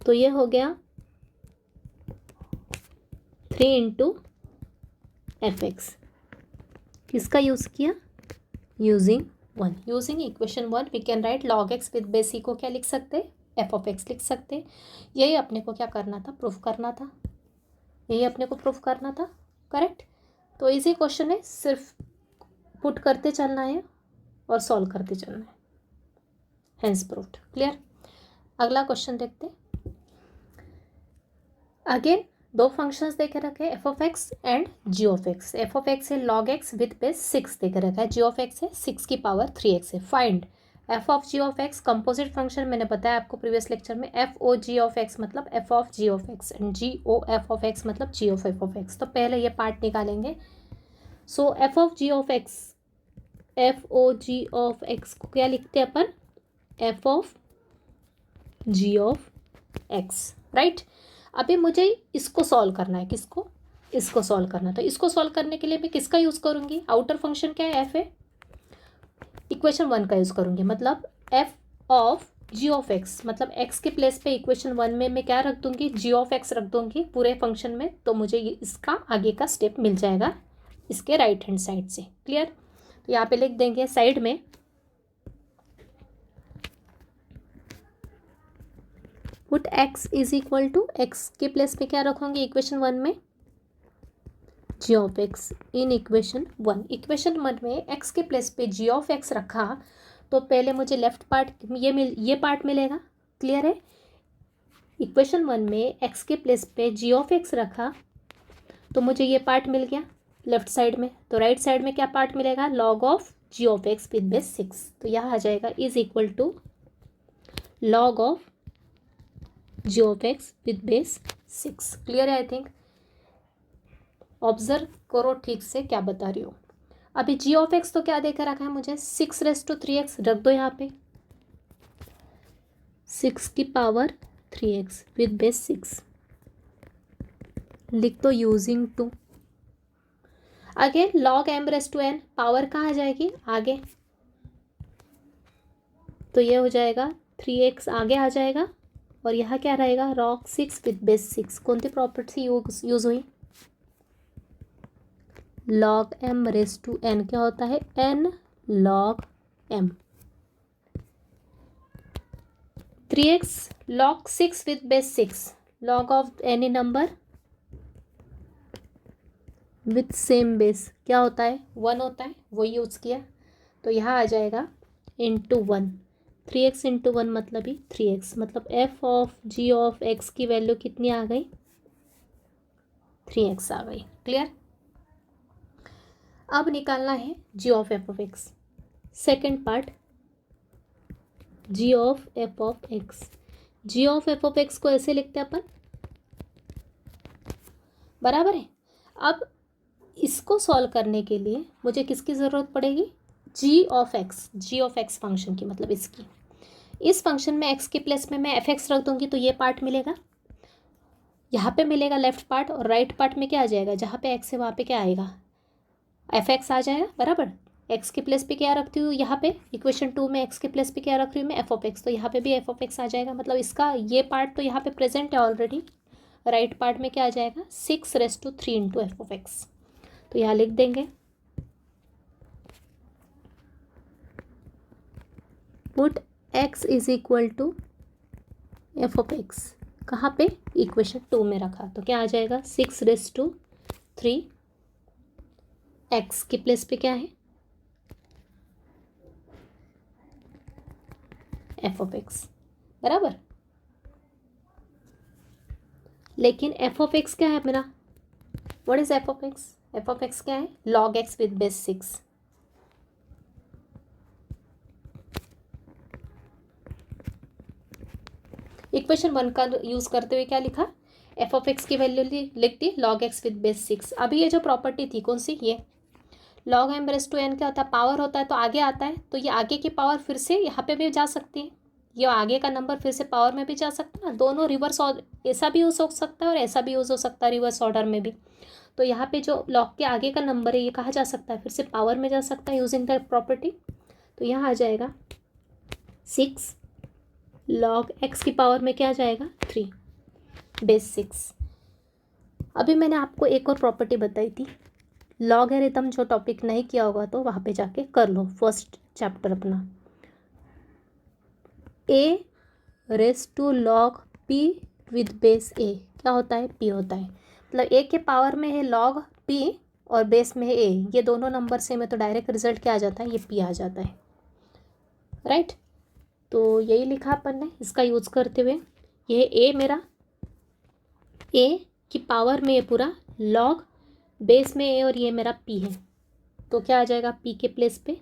तो ये हो गया 3 इंटू fx, किसका यूज़ किया, using 1। Using equation 1 we can write log x with base e को क्या लिख सकते हैं, एफ ऑफ एक्स लिख सकते हैं। यही अपने को क्या करना था, प्रूफ करना था, यही अपने को प्रूफ करना था, करेक्ट। तो इजी क्वेश्चन है, सिर्फ पुट करते चलना है और सॉल्व करते चलना है, हेंस प्रूफ्ड। क्लियर? अगला क्वेश्चन देखते हैं। अगेन 2 फंक्शंस दे के रखे, f of x and g of x. F of x है लॉग एक्स विद बेस 6 दे के रखा है, जी ऑफ एक्स है 6 की पावर 3x है। Find f of g of x, composite function मैंने बताया आपको प्रीवियस लेक्चर में, f o g of x मतलब f of g of x and g o f of x मतलब g of f of x. तो पहले ये part निकालेंगे। So f of g of x, f o g of x को क्या लिखते हैं अपन, f of g of x, right. अभी मुझे इसको सॉल्व करना है, किसको, इसको सॉल्व करना। तो इसको सॉल्व करने के लिए मैं किसका यूज़ करूँगी, आउटर फंक्शन क्या है, एफ है, इक्वेशन 1 का यूज़ करूँगी। मतलब f of g of x, मतलब एक्स के प्लेस पे इक्वेशन 1 में मैं क्या रख दूँगी, जी ऑफ एक्स रख दूँगी पूरे फंक्शन में। तो मुझे इसका आगे का स्टेप मिल जाएगा इसके राइट हैंड साइड से। क्लियर? तो यहाँ पे लिख देंगे साइड में put x is equal to, x के प्लेस पे क्या रखूँगी इक्वेशन 1 में, g of x in equation 1। Equation 1 में एक्स के प्लेस पे जी ऑफ एक्स रखा, तो पहले मुझे लेफ्ट पार्ट ये पार्ट मिलेगा। क्लियर है? इक्वेशन 1 में एक्स के प्लेस पे जी ऑफ एक्स रखा, तो मुझे ये पार्ट मिल गया लेफ्ट साइड में। तो राइट साइड में क्या पार्ट मिलेगा, log of g of x with base 6। तो यहाँ आ जाएगा is equal to log of g of x with base 6। Clear है? आई थिंक ऑब्जर्व करो ठीक से क्या बता रही हो। अभी जी ऑफ एक्स तो क्या देकर रखा है मुझे, 6 रेस टू 3x रख दो यहाँ पे, 6 की पावर 3x विद बेस 6 लिख दो using 2। Again log m raise to n, power कहाँ आ जाएगी, आगे, तो ये हो जाएगा 3x आगे आ जाएगा, और यहाँ क्या रहेगा, log 6 विद बेस 6। कौन सी प्रॉपर्टी यूज हुई, log m raise to n क्या होता है, n log m। 3x log 6 with base 6, log of any number with same base क्या होता है, 1 होता है, वो यूज़ किया। तो यहाँ आ जाएगा इंटू 1, 3x इंटू 1 मतलब ही 3x, मतलब f of g of x की वैल्यू कितनी आ गई, 3x आ गई। क्लियर? अब निकालना है g of f of x। Second part, g of f of x। g of f of x को ऐसे लिखते हैं अपन, बराबर है। अब इसको सॉल्व करने के लिए मुझे किसकी ज़रूरत पड़ेगी, g ऑफ x फंक्शन की, मतलब इसकी। इस फंक्शन में x के प्लेस में मैं fx रख दूंगी, तो ये पार्ट मिलेगा, यहाँ पे मिलेगा लेफ्ट पार्ट, और राइट पार्ट में क्या आ जाएगा, जहाँ पे x है वहाँ पे क्या आएगा, fx आ जाएगा, बराबर। एक्स के प्लेस पे क्या रखती हूँ यहाँ पे, इक्वेशन 2 में एक्स के प्लेस पे क्या रख रही हूँ मैं, एफ ऑफ एक्स, तो यहाँ पे भी एफ ऑफ एक्स आ जाएगा। मतलब इसका ये पार्ट तो यहाँ पे प्रेजेंट है ऑलरेडी, राइट पार्ट में क्या आ जाएगा 6⁻³ इंटू एफ ऑफ एक्स। तो यहाँ लिख देंगे put x is equal to f of x, कहाँ पे, इक्वेशन 2 में रखा, तो क्या आ जाएगा 6⁻³ एक्स के प्लेस पे क्या है एफ ऑफ एक्स, बराबर। लेकिन एफ ऑफ एक्स क्या है मेरा, what is F of x, f of x क्या है log x with base 6। Equation 1 का यूज करते हुए क्या लिखा, एफ ऑफ एक्स की वैल्यू लिख दी log x विद बेस 6। अभी ये जो प्रॉपर्टी थी कौन सी, ये log m⁻n क्या होता है, पावर होता है, तो आगे आता है, तो ये आगे की पावर फिर से यहाँ पे भी जा सकती है, ये आगे का नंबर फिर से पावर में भी जा सकता है ना, दोनों रिवर्स, और ऐसा भी यूज़ हो सकता है और ऐसा भी यूज़ हो सकता है रिवर्स ऑर्डर में भी। तो यहाँ पे जो log के आगे का नंबर है ये कहा जा सकता है, फिर से पावर में जा सकता है यूजिंग द प्रॉपर्टी। तो यहाँ आ जाएगा 6 log x की पावर में क्या आ जाएगा 3 बेस 6। अभी मैंने आपको एक और प्रॉपर्टी बताई थी, लॉगरिथम, जो टॉपिक नहीं किया होगा तो वहाँ पे जाके कर लो, फर्स्ट चैप्टर अपना, a⁻² log p with base a क्या होता है, p होता है। मतलब a के पावर में है log p और बेस में है a, ये दोनों नंबर सेम है तो डायरेक्ट रिजल्ट क्या आ जाता है, ये p आ जाता है, राइट। तो यही लिखा अपन ने इसका यूज़ करते हुए, ये a मेरा a की पावर में ये पूरा log बेस में a और ये मेरा p है, तो क्या आ जाएगा p के प्लेस पे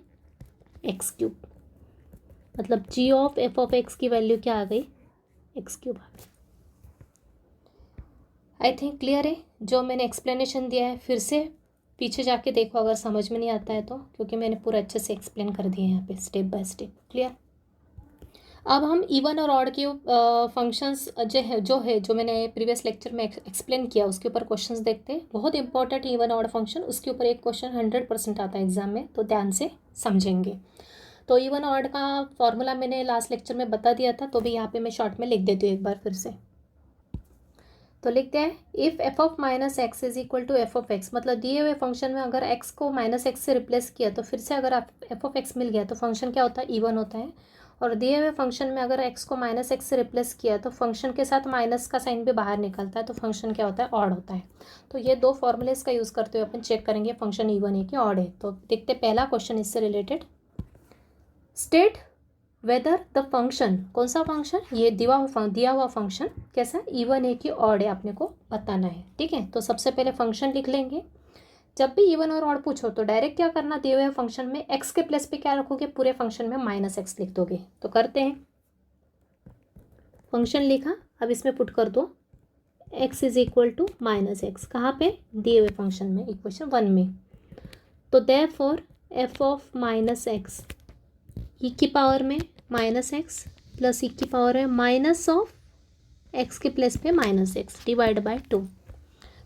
x³, मतलब g of f of x की वैल्यू क्या आ गई x³ आ गई। आई थिंक क्लियर है, जो मैंने एक्सप्लेनेशन दिया है फिर से पीछे जाके देखो अगर समझ में नहीं आता है तो, क्योंकि मैंने पूरा अच्छे से एक्सप्लेन कर दिया है यहाँ पे स्टेप बाय स्टेप, क्लियर। अब हम इवन और ऑड के फंक्शंस जो मैंने प्रीवियस लेक्चर में एक्सप्लेन किया उसके ऊपर क्वेश्चंस देखते हैं। बहुत इंपॉर्टेंट इवन ऑड फंक्शन, उसके ऊपर एक क्वेश्चन 100% आता है एग्जाम में, तो ध्यान से समझेंगे। तो इवन ऑड का फॉर्मूला मैंने लास्ट लेक्चर में बता दिया था, तो भी यहाँ पे मैं शॉर्ट में लिख देती हूँ एक बार फिर से। तो लिखते हैं if f of -x is equal to f of x, मतलब दिए हुए फंक्शन में अगर x को -x से रिप्लेस किया तो फिर से अगर आप एफ ऑफ एक्स मिल गया तो फंक्शन क्या होता है, इवन होता है। और दिए हुए फंक्शन में अगर x को -x से रिप्लेस किया तो फंक्शन के साथ माइनस का साइन भी बाहर निकलता है, तो फंक्शन क्या होता है, ऑड होता है। तो ये दो फॉर्मूलेस का यूज़ करते हुए अपन चेक करेंगे फंक्शन इवन है कि ऑड है। तो देखते पहला क्वेश्चन इससे related, state whether the function, कौन सा फंक्शन, ये दिया हुआ फंक्शन कैसा इवन है कि ऑड है, आपने को बताना है, ठीक है। तो सबसे पहले फंक्शन लिख लेंगे। जब भी इवन और ऑड पूछो तो डायरेक्ट क्या करना, दिए हुए फंक्शन में x के प्लेस पे क्या रखोगे, पूरे फंक्शन में -x लिख दोगे। तो करते हैं, फंक्शन लिखा, अब इसमें पुट कर दो x is equal to -x, कहाँ पे, दिए हुए फंक्शन में, इक्वेशन 1 में। तो देयरफॉर f ऑफ -x, ई की पावर में -x प्लस ई की पावर है माइनस ऑफ x के प्लेस पे -x डिवाइड बाय 2।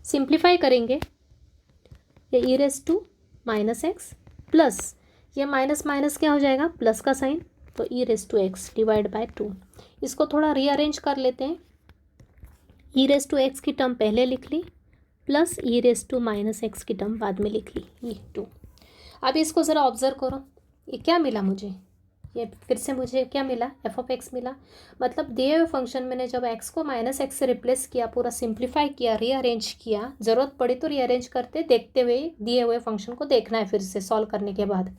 सिंप्लीफाई करेंगे, ये e⁻⁻x प्लस ये माइनस माइनस क्या हो जाएगा, प्लस का साइन, तो e⁻x डिवाइड बाय 2। इसको थोड़ा रीअरेंज कर लेते हैं, e⁻x की टर्म पहले लिख ली प्लस e⁻−x की टर्म बाद में लिख ली, ये 2। अब इसको ज़रा ऑब्जर्व करो, ये क्या मिला मुझे, ये फिर से मुझे क्या मिला, एफ ऑफ एक्स मिला। मतलब दिए हुए फंक्शन मैंने जब एक्स को -x से रिप्लेस किया, पूरा सिंप्लीफाई किया, रीअरेंज किया, ज़रूरत पड़ी तो रीअरेंज करते, देखते हुए दिए हुए फंक्शन को देखना है, फिर से सॉल्व करने के बाद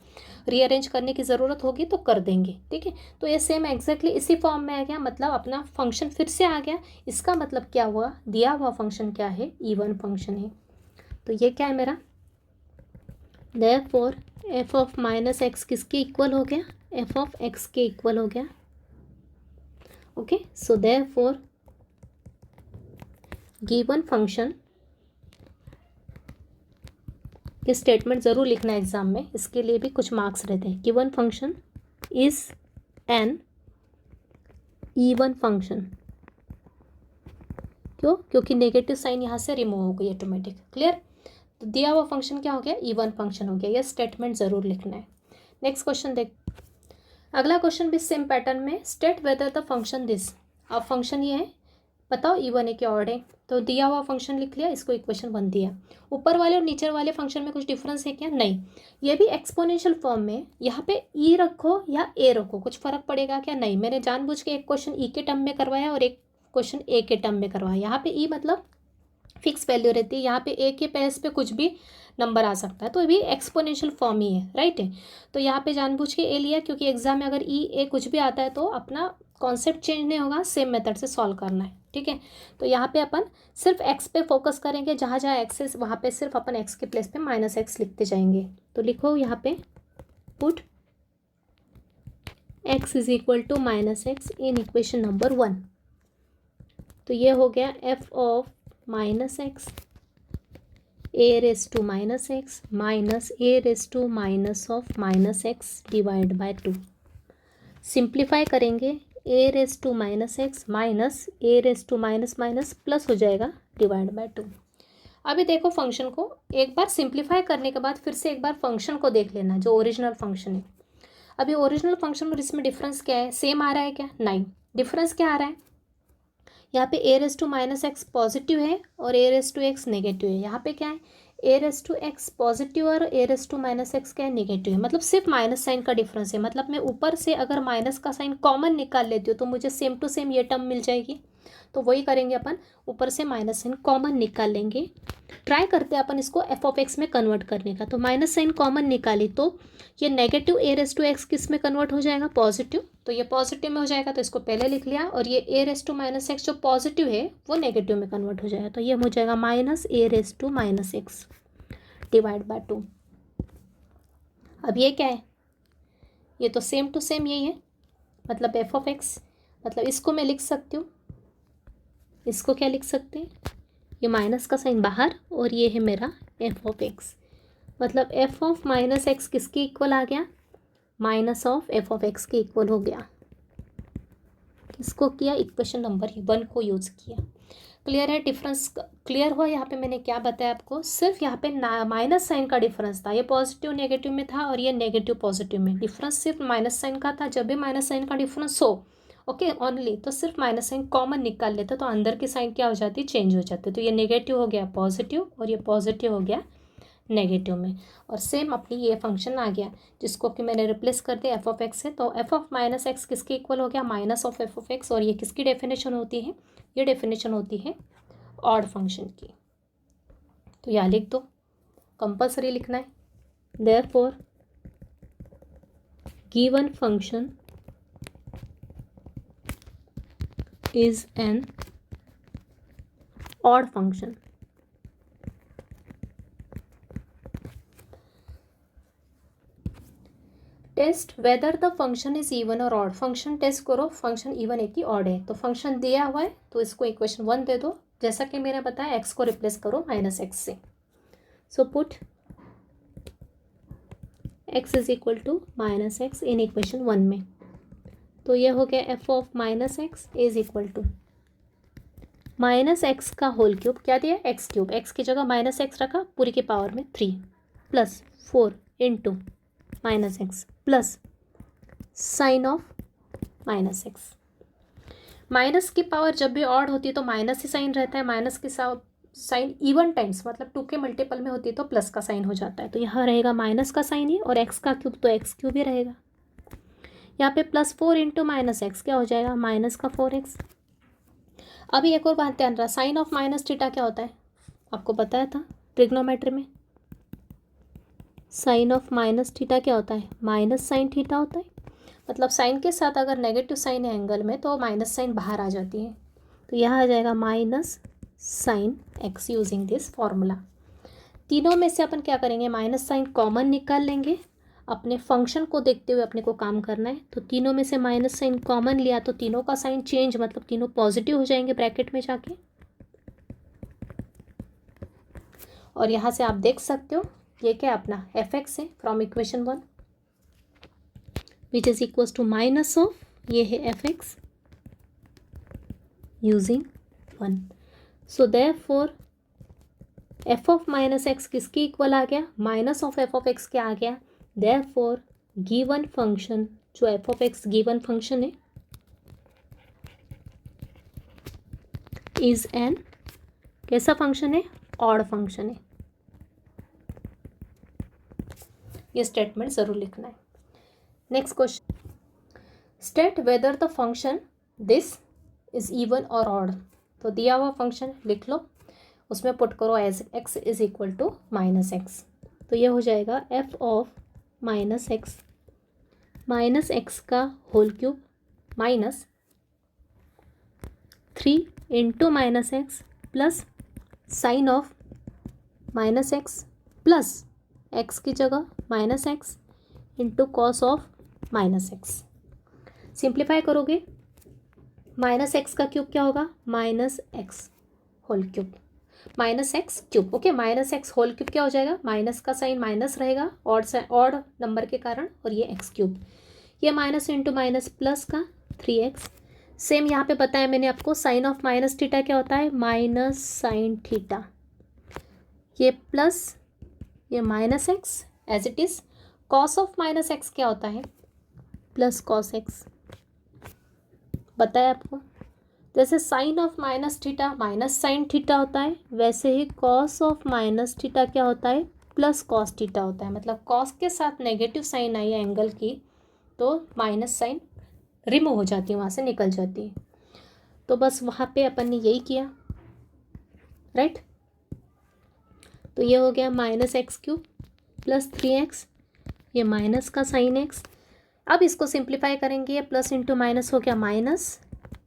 रीअरेंज करने की ज़रूरत होगी तो कर देंगे, ठीक है। तो ये सेम एग्जैक्टली इसी फॉर्म में आ गया, मतलब अपना फंक्शन फिर से आ गया। इसका मतलब क्या हुआ, दिया हुआ फंक्शन क्या है, इवन फंक्शन है। तो ये क्या है मेरा, देयरफॉर एफ ऑफ -x किसके इक्वल हो गया, एफ ऑफ एक्स के इक्वल हो गया, okay. So therefore given function, ये स्टेटमेंट ज़रूर लिखना है एग्जाम में, इसके लिए भी कुछ मार्क्स रहते हैं। Given function is N even function, क्यों, क्योंकि नेगेटिव साइन यहाँ से रिमूव हो गई ऑटोमेटिक, क्लियर। तो दिया हुआ फंक्शन क्या हो गया, इवन फंक्शन हो गया, यह स्टेटमेंट ज़रूर लिखना है। नेक्स्ट क्वेश्चन देख, अगला क्वेश्चन भी सेम पैटर्न में, state whether the function this. अब फंक्शन ये है, बताओ E1 है क्या ऑड है, तो दिया हुआ फंक्शन लिख लिया, इसको इक्वेशन 1 दिया। ऊपर वाले और नीचे वाले फंक्शन में कुछ डिफरेंस है क्या, नहीं। ये भी एक्सपोनेंशियल फॉर्म में, यहाँ पे E रखो या A रखो कुछ फर्क पड़ेगा क्या, नहीं। मैंने जानबूझ के एक क्वेश्चन E के टर्म में करवाया और एक क्वेश्चन A के टर्म में करवाया। यहाँ पे E मतलब फिक्स वैल्यू रहती है, यहाँ पे A के प्लेस पे कुछ भी नंबर आ सकता है, तो ये भी एक्सपोनेंशियल फॉर्म ही है, राइट है। तो यहाँ पे जानबूझ के A लिया, क्योंकि एग्जाम में अगर A कुछ भी आता है तो अपना कॉन्सेप्ट चेंज नहीं होगा, सेम मेथड से सॉल्व करना है, ठीक है। तो यहाँ पे अपन सिर्फ x पे फोकस करेंगे, जहाँ जहाँ x है वहाँ पे सिर्फ अपन x के प्लेस पे -x लिखते जाएंगे। तो लिखो यहाँ पे put x is equal to -x in equation number 1। तो ये हो गया f of -x a raise to -x minus a raise to minus of -x divide by 2। Simplify करेंगे a raise to -x minus a raise to minus minus plus हो जाएगा divide by 2। अभी देखो function को एक बार simplify करने के बाद फिर से एक बार फंक्शन को देख लेना, जो ओरिजिनल फंक्शन है। अभी ओरिजिनल फंक्शन और इसमें डिफरेंस क्या है, सेम आ रहा है क्या, नहीं। डिफरेंस क्या आ रहा है, यहाँ पे a raise to -x positive है और a raise to x negative है। यहाँ पे क्या है, a raise to x positive और a रेस टू -x क्या है, नेगेटिव है। मतलब सिर्फ माइनस साइन का डिफरेंस है। मतलब मैं ऊपर से अगर माइनस का साइन कॉमन निकाल लेती हूँ तो मुझे सेम टू सेम ये टर्म मिल जाएगी। तो वही करेंगे अपन, ऊपर से माइनस साइन कॉमन निकाल लेंगे। ट्राई करते हैं अपन इसको f(x) में कन्वर्ट करने का। तो माइनस साइन कॉमन निकाली तो ये negative a raise to x किस में कन्वर्ट हो जाएगा, पॉजिटिव। तो ये पॉजिटिव में हो जाएगा, तो इसको पहले लिख लिया। और ये a रेस टू -x जो पॉजिटिव है वो नेगेटिव में कन्वर्ट हो जाएगा, तो ये हो जाएगा -a raise to -x divide by 2। अब ये क्या है, ये तो सेम टू सेम यही है। मतलब f(x), मतलब इसको मैं लिख सकती हूँ, इसको क्या लिख सकते हैं, ये माइनस का साइन बाहर और ये है मेरा f(x). मतलब f ऑफ -x किसके इक्वल आ गया, माइनस ऑफ f(x) के इक्वल हो गया। किसको किया, इक्वेशन नंबर 1 को यूज़ किया। क्लियर है, डिफरेंस क्लियर हुआ। यहाँ पे मैंने क्या बताया आपको, सिर्फ यहाँ पे माइनस साइन का डिफरेंस था। ये पॉजिटिव नेगेटिव में था और ये नेगेटिव पॉजिटिव में। डिफरेंस सिर्फ माइनस साइन का था। जब भी माइनस साइन का डिफरेंस हो, ओके ओनली, तो सिर्फ माइनस साइन कॉमन निकाल लेते, तो अंदर की साइन क्या हो जाती, चेंज हो जाती। तो ये नेगेटिव हो गया पॉजिटिव और ये पॉजिटिव हो गया नेगेटिव में। और सेम अपनी ये फंक्शन आ गया, जिसको कि मैंने रिप्लेस कर दिया f(x) से। तो f ऑफ -x किसके इक्वल हो गया, माइनस ऑफ f(x). और ये किसकी डेफिनेशन होती है, ये डेफिनेशन होती है ऑड फंक्शन की। तो यहाँ लिख दो, कंपल्सरी लिखना है। Therefore given function is an odd function. Test whether the function is even or odd. Function test करो, फंक्शन इवन है कि ऑड है। तो फंक्शन दिया हुआ है तो इसको इक्वेशन 1 दे दो। जैसा कि मैंने बताया, x को रिप्लेस करो -x से। So put x is equal to -x in equation 1 में। तो ये हो गया f of -x is equal to -x का होल क्यूब। क्या दिया, x क्यूब। x की जगह -x रखा, पूरी के पावर में 3 plus 4 into -x plus sine of -x। Minus की पावर जब भी ऑड होती है तो माइनस ही साइन रहता है। माइनस की साइन इवन टाइम्स, मतलब 2 के मल्टीपल में होती है तो प्लस का साइन हो जाता है। तो यहाँ रहेगा माइनस का साइन ही, और x का क्यूब तो x क्यूब ही रहेगा। यहाँ पे +4 इंटू -x क्या हो जाएगा, माइनस का 4x। अभी एक और बात ध्यान रहा, साइन ऑफ -θ क्या होता है, आपको बताया था ट्रिग्नोमेट्री में। साइन ऑफ -θ क्या होता है, माइनस साइन थीटा होता है। मतलब साइन के साथ अगर नेगेटिव साइन है एंगल में तो माइनस साइन बाहर आ जाती है। तो यहाँ आ जाएगा minus sine x using this formula. तीनों में से अपन क्या करेंगे, माइनस साइन कॉमन निकाल लेंगे। अपने फंक्शन को देखते हुए अपने को काम करना है। तो तीनों में से माइनस साइन कॉमन लिया तो तीनों का साइन चेंज, मतलब तीनों पॉजिटिव हो जाएंगे ब्रैकेट में जाके। और यहाँ से आप देख सकते हो ये क्या अपना f(x) है from equation 1, which is equals to minus of, ये है f(x) using 1। So therefore f of -x किसके इक्वल आ गया, minus of f of x क्या आ गया। देयरफॉर गिवन फंक्शन, जो f of x given function है, इज एन कैसा फंक्शन है, ऑड फंक्शन है। ये स्टेटमेंट जरूर लिखना है। Next question, state whether the function this is even or odd. तो दिया हुआ फंक्शन लिख लो, उसमें पुट करो as x is equal to minus x. तो ये हो जाएगा एफ ऑफ माइनस एक्स का whole cube minus 3 into minus x plus sine of minus x plus x की जगह minus x into cos of minus x. Simplify करोगे, minus x का cube क्या होगा, minus x whole cube, minus x cube. Okay, minus x whole cube क्या हो जाएगा, minus का साइन माइनस रहेगा ऑड नंबर के कारण, और ये एक्स क्यूब, ये माइनस इंटू माइनस प्लस का 3x। सेम यहाँ पे बताया मैंने आपको, साइन ऑफ माइनस थीटा क्या होता है, माइनस साइन थीटा, ये प्लस ये minus x as it is. Cos of minus x क्या होता है, प्लस कॉस एक्स, बताया आपको। जैसे sine of minus theta minus sine theta होता है, वैसे ही कॉस ऑफ माइनस थीटा क्या होता है, प्लस कॉस थीटा होता है। मतलब कॉस के साथ नेगेटिव साइन आई है एंगल की, तो माइनस साइन रिमूव हो जाती है, वहाँ से निकल जाती है। तो बस वहाँ पे अपन ने यही किया, राइट। तो ये हो गया minus x cube plus 3x, ये माइनस का साइन एक्स। अब इसको सिंप्लीफाई करेंगे, ये प्लस इंटू माइनस हो गया minus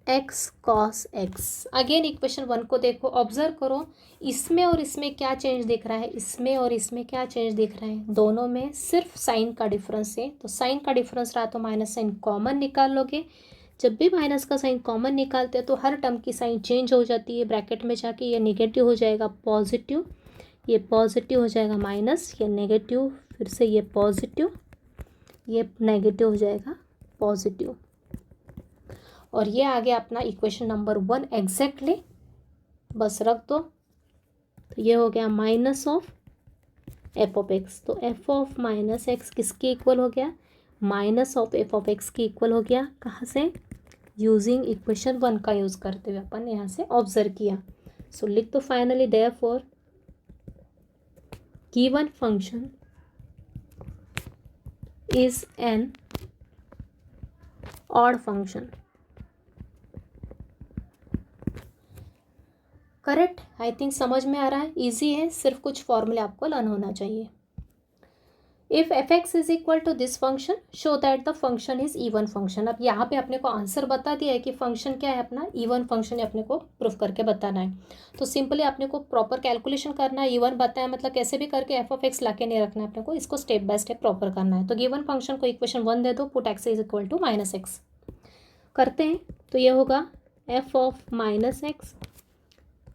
x cos x. Again equation 1 को देखो, ऑब्जर्व करो, इसमें और इसमें क्या चेंज दिख रहा है, इसमें और इसमें क्या चेंज दिख रहा है, दोनों में सिर्फ साइन का डिफरेंस है। तो साइन का डिफरेंस रहा तो माइनस साइन कॉमन निकाल लोगे। जब भी माइनस का साइन कॉमन निकालते हैं तो हर टर्म की साइन चेंज हो जाती है, ब्रैकेट में जाके ये नेगेटिव हो जाएगा पॉजिटिव, ये पॉजिटिव हो जाएगा माइनस, ये नेगेटिव, फिर से ये पॉजिटिव, ये नेगेटिव हो जाएगा पॉजिटिव, और ये आ गया अपना इक्वेशन नंबर 1 एग्जैक्टली। बस रख दो, तो ये हो गया minus of f of x. तो एफ ऑफ माइनस एक्स किसके इक्वल हो गया, minus of f of x की इक्वल हो गया। कहाँ से, यूजिंग इक्वेशन 1 का यूज़ करते हुए अपन यहाँ से ऑब्जर्व किया। सो लिख दो finally, therefore given function is an odd function. Correct, I think समझ में आ रहा है, इजी है, सिर्फ कुछ फॉर्मूले आपको लर्न होना चाहिए। If f x is equal to this function show that the function is even function. अब यहाँ पे अपने को आंसर बता दिया है कि फंक्शन क्या है अपना, इवन फंक्शन है, अपने को प्रूफ करके बताना है। तो सिंपली अपने को प्रॉपर कैलकुलेशन करना है, इवन बताया मतलब कैसे भी करके एफ ऑफ एक्स ला के नहीं रखना है अपने को, इसको स्टेप बाय स्टेप प्रॉपर करना है। तो गिवन फंक्शन को इक्वेशन 1 दे दो, put x is equal to minus x करते हैं। तो ये होगा f of minus x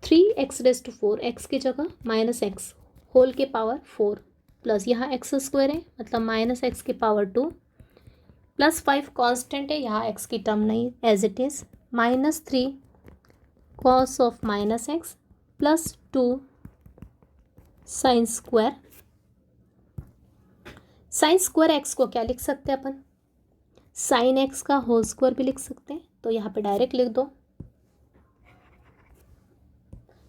3x⁴, x की जगह माइनस एक्स होल के पावर 4 प्लस यहाँ एक्स स्क्वायर है मतलब माइनस एक्स की पावर 2 प्लस 5 कांस्टेंट है, यहाँ एक्स की टर्म नहीं as it is, -3 cos of minus x plus 2 sine square. Sine square x को क्या लिख सकते हैं अपन, साइन एक्स का होल स्क्वायर भी लिख सकते हैं। तो यहाँ पे डायरेक्ट लिख दो,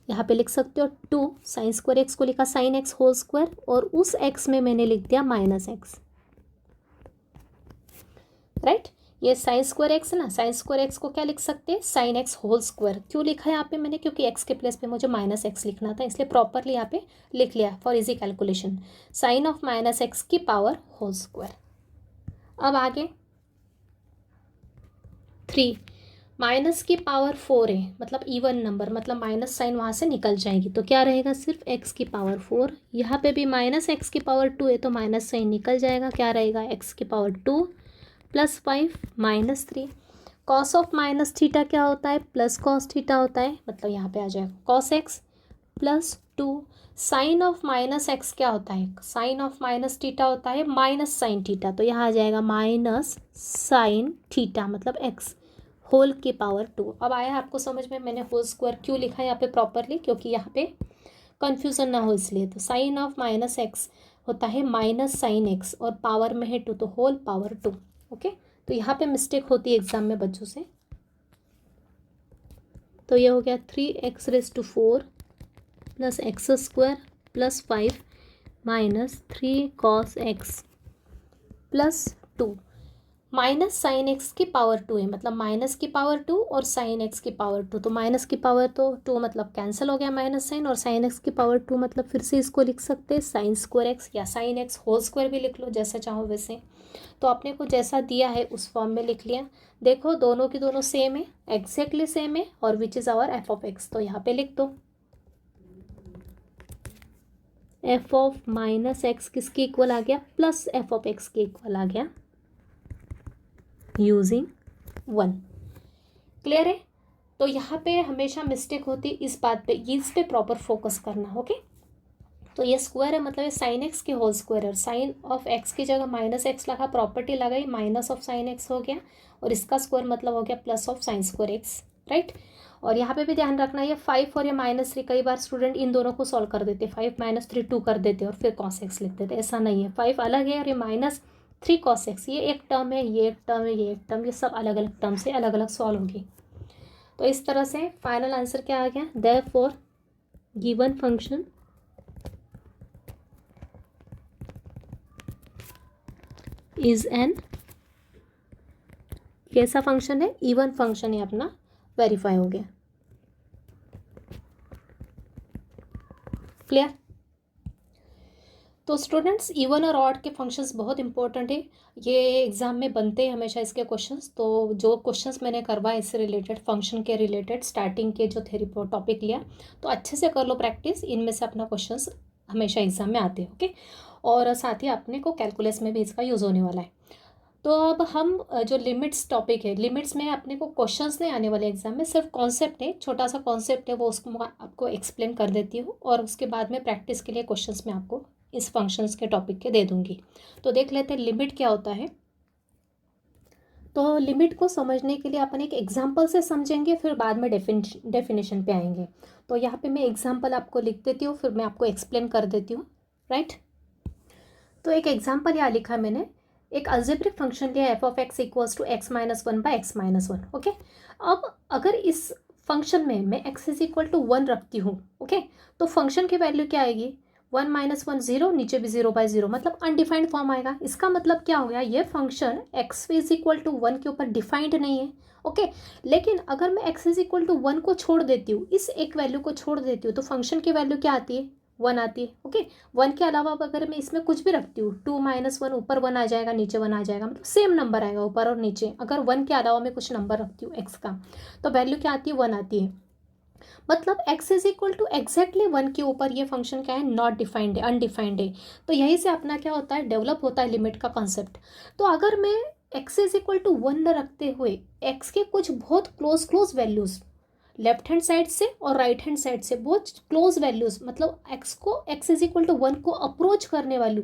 यहाँ पे लिख सकते हो 2 साइन स्क्वायर एक्स को लिखा साइन एक्स होल स्क्वायर, और उस एक्स में मैंने लिख दिया माइनस एक्स, राइट। ये साइन स्क्वायर एक्स है ना, साइन स्क्वायर एक्स को क्या लिख सकते हैं, साइन एक्स होल स्क्वायर। क्यों लिखा है यहाँ पे मैंने, क्योंकि एक्स के प्लेस पे मुझे माइनस एक्स लिखना था, इसलिए प्रॉपरली यहाँ पे लिख लिया for easy calculation, sine of minus x की पावर होल स्क्वायर। अब आगे 3 माइनस की पावर 4 है मतलब इवन नंबर, मतलब माइनस साइन वहाँ से निकल जाएगी, तो क्या रहेगा, सिर्फ एक्स की पावर 4। यहाँ पे भी माइनस एक्स की पावर 2 है तो माइनस साइन निकल जाएगा, क्या रहेगा, एक्स की power 2 plus 5 -3। Cos of minus theta क्या होता है, प्लस कॉस थीटा होता है, मतलब यहाँ पे आ जाएगा cos x plus 2। Sine of minus x क्या होता है, साइन ऑफ माइनस थीटा होता है माइनस साइन थीटा, तो यहाँ आ जाएगा माइनस साइन थीटा मतलब एक्स होल की पावर 2। अब आया आपको समझ में, मैंने होल स्क्वायर क्यों लिखा है यहाँ पे प्रॉपरली, क्योंकि यहाँ पे कन्फ्यूज़न ना हो इसलिए। तो साइन ऑफ माइनस एक्स होता है माइनस साइन एक्स और पावर में है 2 तो होल पावर 2। ओके, तो यहाँ पे मिस्टेक होती है एग्जाम में बच्चों से। तो ये हो गया 3x⁴ plus x² plus 5 minus 3 cos x plus 2 minus sine x की पावर 2 है, मतलब माइनस की पावर 2 और साइन एक्स की पावर 2। तो माइनस की पावर तो 2 मतलब कैंसिल हो गया माइनस साइन, और साइन एक्स की पावर 2 मतलब फिर से इसको लिख सकते हैं साइन स्क्वायर एक्स या साइन एक्स होल स्क्वायर भी लिख लो, जैसा चाहो वैसे। तो आपने को जैसा दिया है उस फॉर्म में लिख लिया। देखो दोनों की दोनों सेम है, एग्जैक्टली सेम है, और which is our f of x. तो यहाँ पे लिख दो एफ ऑफ माइनस एक्स किसके इक्वल आ गया, प्लस एफ ऑफ एक्स के इक्वल आ गया यूजिंग 1। क्लियर है। तो यहाँ पे हमेशा मिस्टेक होती है इस बात पे, इस पे प्रॉपर फोकस करना। ओके, तो ये स्क्वायर है मतलब ये साइन एक्स के होल स्क्वायर है, साइन ऑफ एक्स की जगह माइनस एक्स लगा, प्रॉपर्टी लगाई, माइनस ऑफ साइन एक्स हो गया, और इसका स्क्वायर मतलब हो गया plus of sine square x, right. और यहाँ पे भी ध्यान रखना ये 5 और ये -3, कई बार स्टूडेंट इन दोनों को सॉल्व कर देते, 5 - 3 2 कर देते और फिर कॉस एक्स लिख देते। ऐसा नहीं है, 5 अलग है और ये -3 cos x, ये एक टर्म है, ये एक टर्म है, ये एक टर्म, ये सब अलग अलग टर्म से अलग अलग सॉल्व होगी। तो इस तरह से फाइनल आंसर क्या आ गया, therefore given function is an, कैसा फंक्शन है, इवन फंक्शन है अपना, वेरीफाई हो गया। क्लियर। तो स्टूडेंट्स इवन और ऑड के फंक्शंस बहुत इंपॉर्टेंट है, ये एग्जाम में बनते हैं हमेशा इसके क्वेश्चंस। तो जो क्वेश्चंस मैंने करवाए इससे रिलेटेड, फंक्शन के रिलेटेड, स्टार्टिंग के जो थ्योरी टॉपिक लिया, तो अच्छे से कर लो प्रैक्टिस, इनमें से अपना क्वेश्चंस हमेशा एग्जाम में आते हैं। ओके, और साथ ही अपने को कैलकुलस में भी इसका यूज़ होने वाला है। तो अब हम जो लिमिट्स टॉपिक है, लिमिट्स में अपने को क्वेश्चंस नहीं आने वाले एग्जाम में, सिर्फ कॉन्सेप्ट है, छोटा सा कॉन्सेप्ट है, वो उसको आपको एक्सप्लेन कर देती हूँ, और उसके बाद में प्रैक्टिस के लिए क्वेश्चंस में आपको इस फंक्शंस के टॉपिक के दे दूंगी। तो देख लेते हैं लिमिट क्या होता है। तो लिमिट को समझने के लिए अपन एक एग्जाम्पल से समझेंगे, फिर बाद में डेफिनेशन पे आएंगे। तो यहाँ पे मैं एग्जाम्पल आपको लिख देती हूँ, फिर मैं आपको एक्सप्लेन कर देती हूँ, राइट। तो एक एग्जाम्पल यहाँ लिखा मैंने, एक अलजेब्रिक फंक्शन लिया f of x equals to x - 1 by x-1। Okay, अब अगर इस फंक्शन में मैं x इज इक्वल टू 1 रखती हूँ, ओके, तो फंक्शन की वैल्यू क्या आएगी, 1 - 1 0, नीचे भी 0/0, मतलब अनडिफाइंड फॉर्म आएगा। इसका मतलब क्या हो गया, ये function x is equal to 1 के ऊपर डिफाइंड नहीं है। ओके, लेकिन अगर मैं x इज इक्वल टू 1 को छोड़ देती हूँ, इस एक वैल्यू को छोड़ देती हूँ, तो फंक्शन की वैल्यू क्या आती है, 1 आती है। ओके, 1 के अलावा अगर मैं इसमें कुछ भी रखती हूँ, 2 - 1, ऊपर 1 आ जाएगा, नीचे 1 आ जाएगा, मतलब सेम नंबर आएगा ऊपर और नीचे। अगर 1 के अलावा मैं कुछ नंबर रखती हूँ x का, तो वैल्यू क्या आती है, 1 आती है। मतलब x is equal to exactly 1 के ऊपर ये फंक्शन क्या है, नॉट डिफाइंड है, अनडिफाइंड है। तो यहीं से अपना क्या होता है, डेवलप होता है लिमिट का कॉन्सेप्ट। तो अगर मैं x इज इक्वल टू 1 रखते हुए x के कुछ बहुत close values, left hand side से और राइट हैंड साइड से बहुत क्लोज वैल्यूज, मतलब x इज इक्वल टू 1 को अप्रोच करने वाली,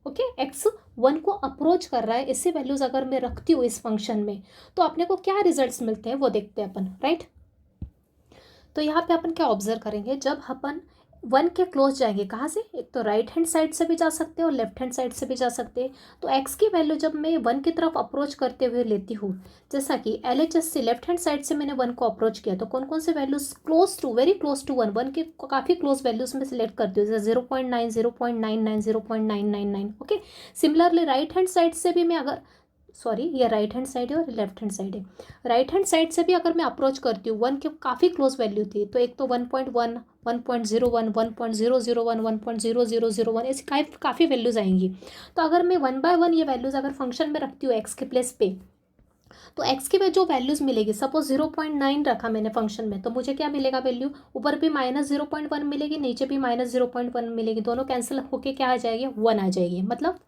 ओके, x 1 को अप्रोच कर रहा है, ऐसे वैल्यूज अगर मैं रखती हूँ इस फंक्शन में, तो अपने को क्या रिजल्ट्स मिलते हैं वो देखते हैं अपन, राइट। तो यहाँ पे अपन क्या ऑब्जर्व करेंगे, जब अपन 1 के क्लोज जाएंगे, कहाँ से, एक तो राइट हैंड साइड से भी जा सकते हैं और लेफ्ट हैंड साइड से भी जा सकते हैं। तो x की वैल्यू जब मैं 1 की तरफ अप्रोच करते हुए लेती हूँ, जैसा कि LHS से लेफ्ट हैंड साइड से मैंने 1 को अप्रोच किया, तो कौन कौन से values close to, very close to 1 के काफ़ी क्लोज वैल्यूज में सिलेक्ट करती हूँ, जैसे 0.9, 0.99, 0.999। Okay, similarly right hand side से भी मैं अगर, सॉरी ये राइट हैंड साइड है और लेफ्ट हैंड साइड है, राइट हैंड साइड से भी अगर मैं अप्रोच करती हूँ, 1 के काफ़ी क्लोज वैल्यू थी, तो एक तो 1.1, 1.01, 1.001, 1.0001, ऐसी काफ़ी वैल्यूज़ आएंगी। तो अगर मैं 1 बाय 1 ये वैल्यूज़ अगर फंक्शन में रखती हूँ x के प्लेस पे, तो x की जो वैल्यूज़ मिलेगी, सपोज 0.9 रखा मैंने फंक्शन में, तो मुझे क्या मिलेगा वैल्यू, ऊपर भी -0.1 मिलेगी, नीचे भी -0.1 मिलेगी, दोनों कैंसिल होके क्या आ जाएगी, 1 आ जाएगी। मतलब